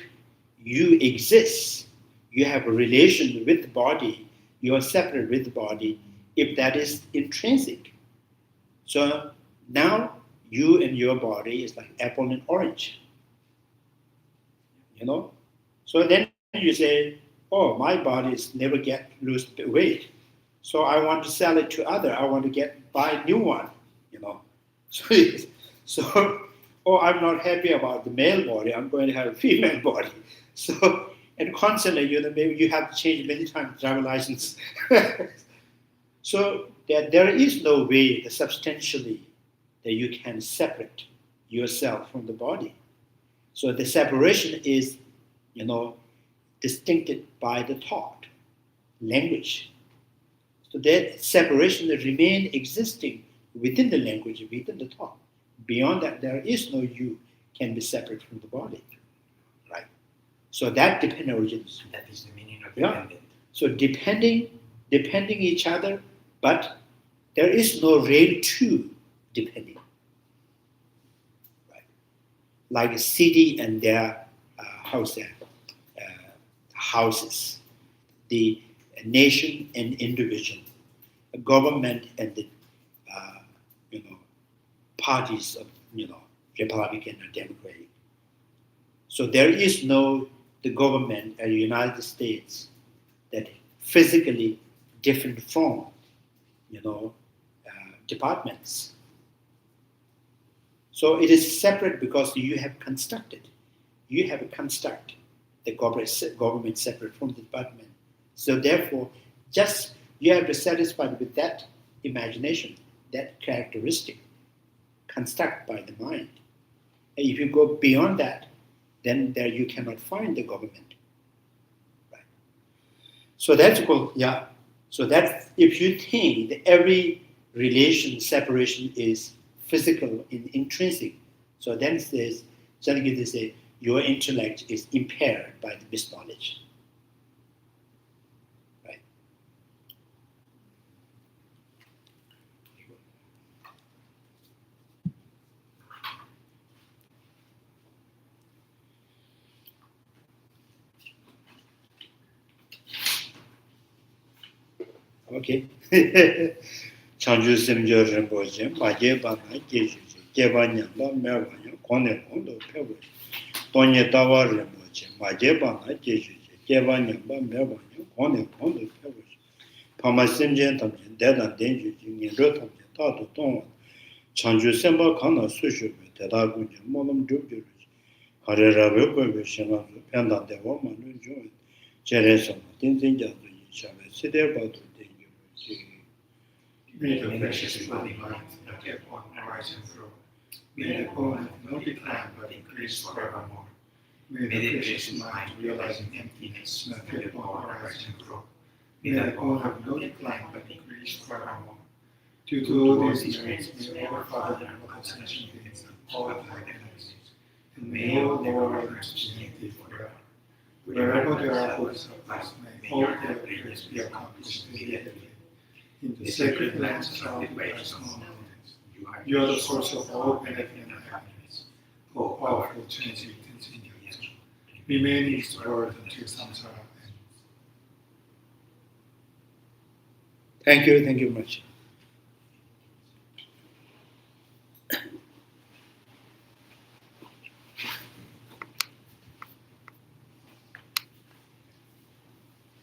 [SPEAKER 2] you exist, you have a relation with the body, you are separate with the body, if that is intrinsic. So now you and your body is like apple and orange. So then you say, oh, my body is never lose weight, so I want to sell it to other. I want to buy a new one. So so oh, I'm not happy about the male body. I'm going to have a female body. So and constantly, maybe you have to change many times driver license. So that there is no way substantially that you can separate yourself from the body. So the separation is, distincted by the thought, language. So that separation remain existing within the language, within the thought. Beyond that, there is no you can be separate from the body, right? So that dependent origins.
[SPEAKER 3] That is the meaning of
[SPEAKER 2] Yeah.
[SPEAKER 3] dependent.
[SPEAKER 2] So depending each other, but there is no real two depending, right? Like a city and their houses, the nation and individual, a government and the parties of Republican or Democratic. So there is no the government in the United States that physically different from departments. So it is separate because you have construct the government separate from the department. So therefore, just you have to satisfy with that imagination, that characteristic, construct by the mind. And if you go beyond that, then there you cannot find the government. Right? So that's called, yeah. So that's, if you think that every relation, separation is physical and intrinsic, so then says, Chandrakirti says, your intellect is impaired by the misknowledge. Right? Okay. Chanju semjo rinpoche, maje bana geju, geba nyamba mewa kone kondo pewe. Tonye tawa rinpoche, maje bana geju, geba nyamba mewa kone kondo pewe. Pama semjen tamjen, dedan denju, nyingro tamjen, tato tongwa. Chanju semba kana sushuwe, deda gunja, molam jubjuru. Hare rabe kwewe shenanzu, pendan dewa manu juwe. Jere sama, tenzin jazu yishawe, side batu denju.
[SPEAKER 1] May the precious body mind not yet born arise and grow. May the bone have no decline but increase forevermore. May the precious mind realizing emptiness not yet born arise and grow. May the bone have no decline but increase forevermore. Due to all these merits, may our Father and Mother Ascension beings all of thy galaxies, and may all their organs be active forever. Wherever there are bodies of light, may all their prayers be accomplished immediately. In the sacred lands surrounded by the small mountains, you are the source of all benefit and happiness, O powerful transient and senior. Remain in this world until samsara ends.
[SPEAKER 2] Thank you very much.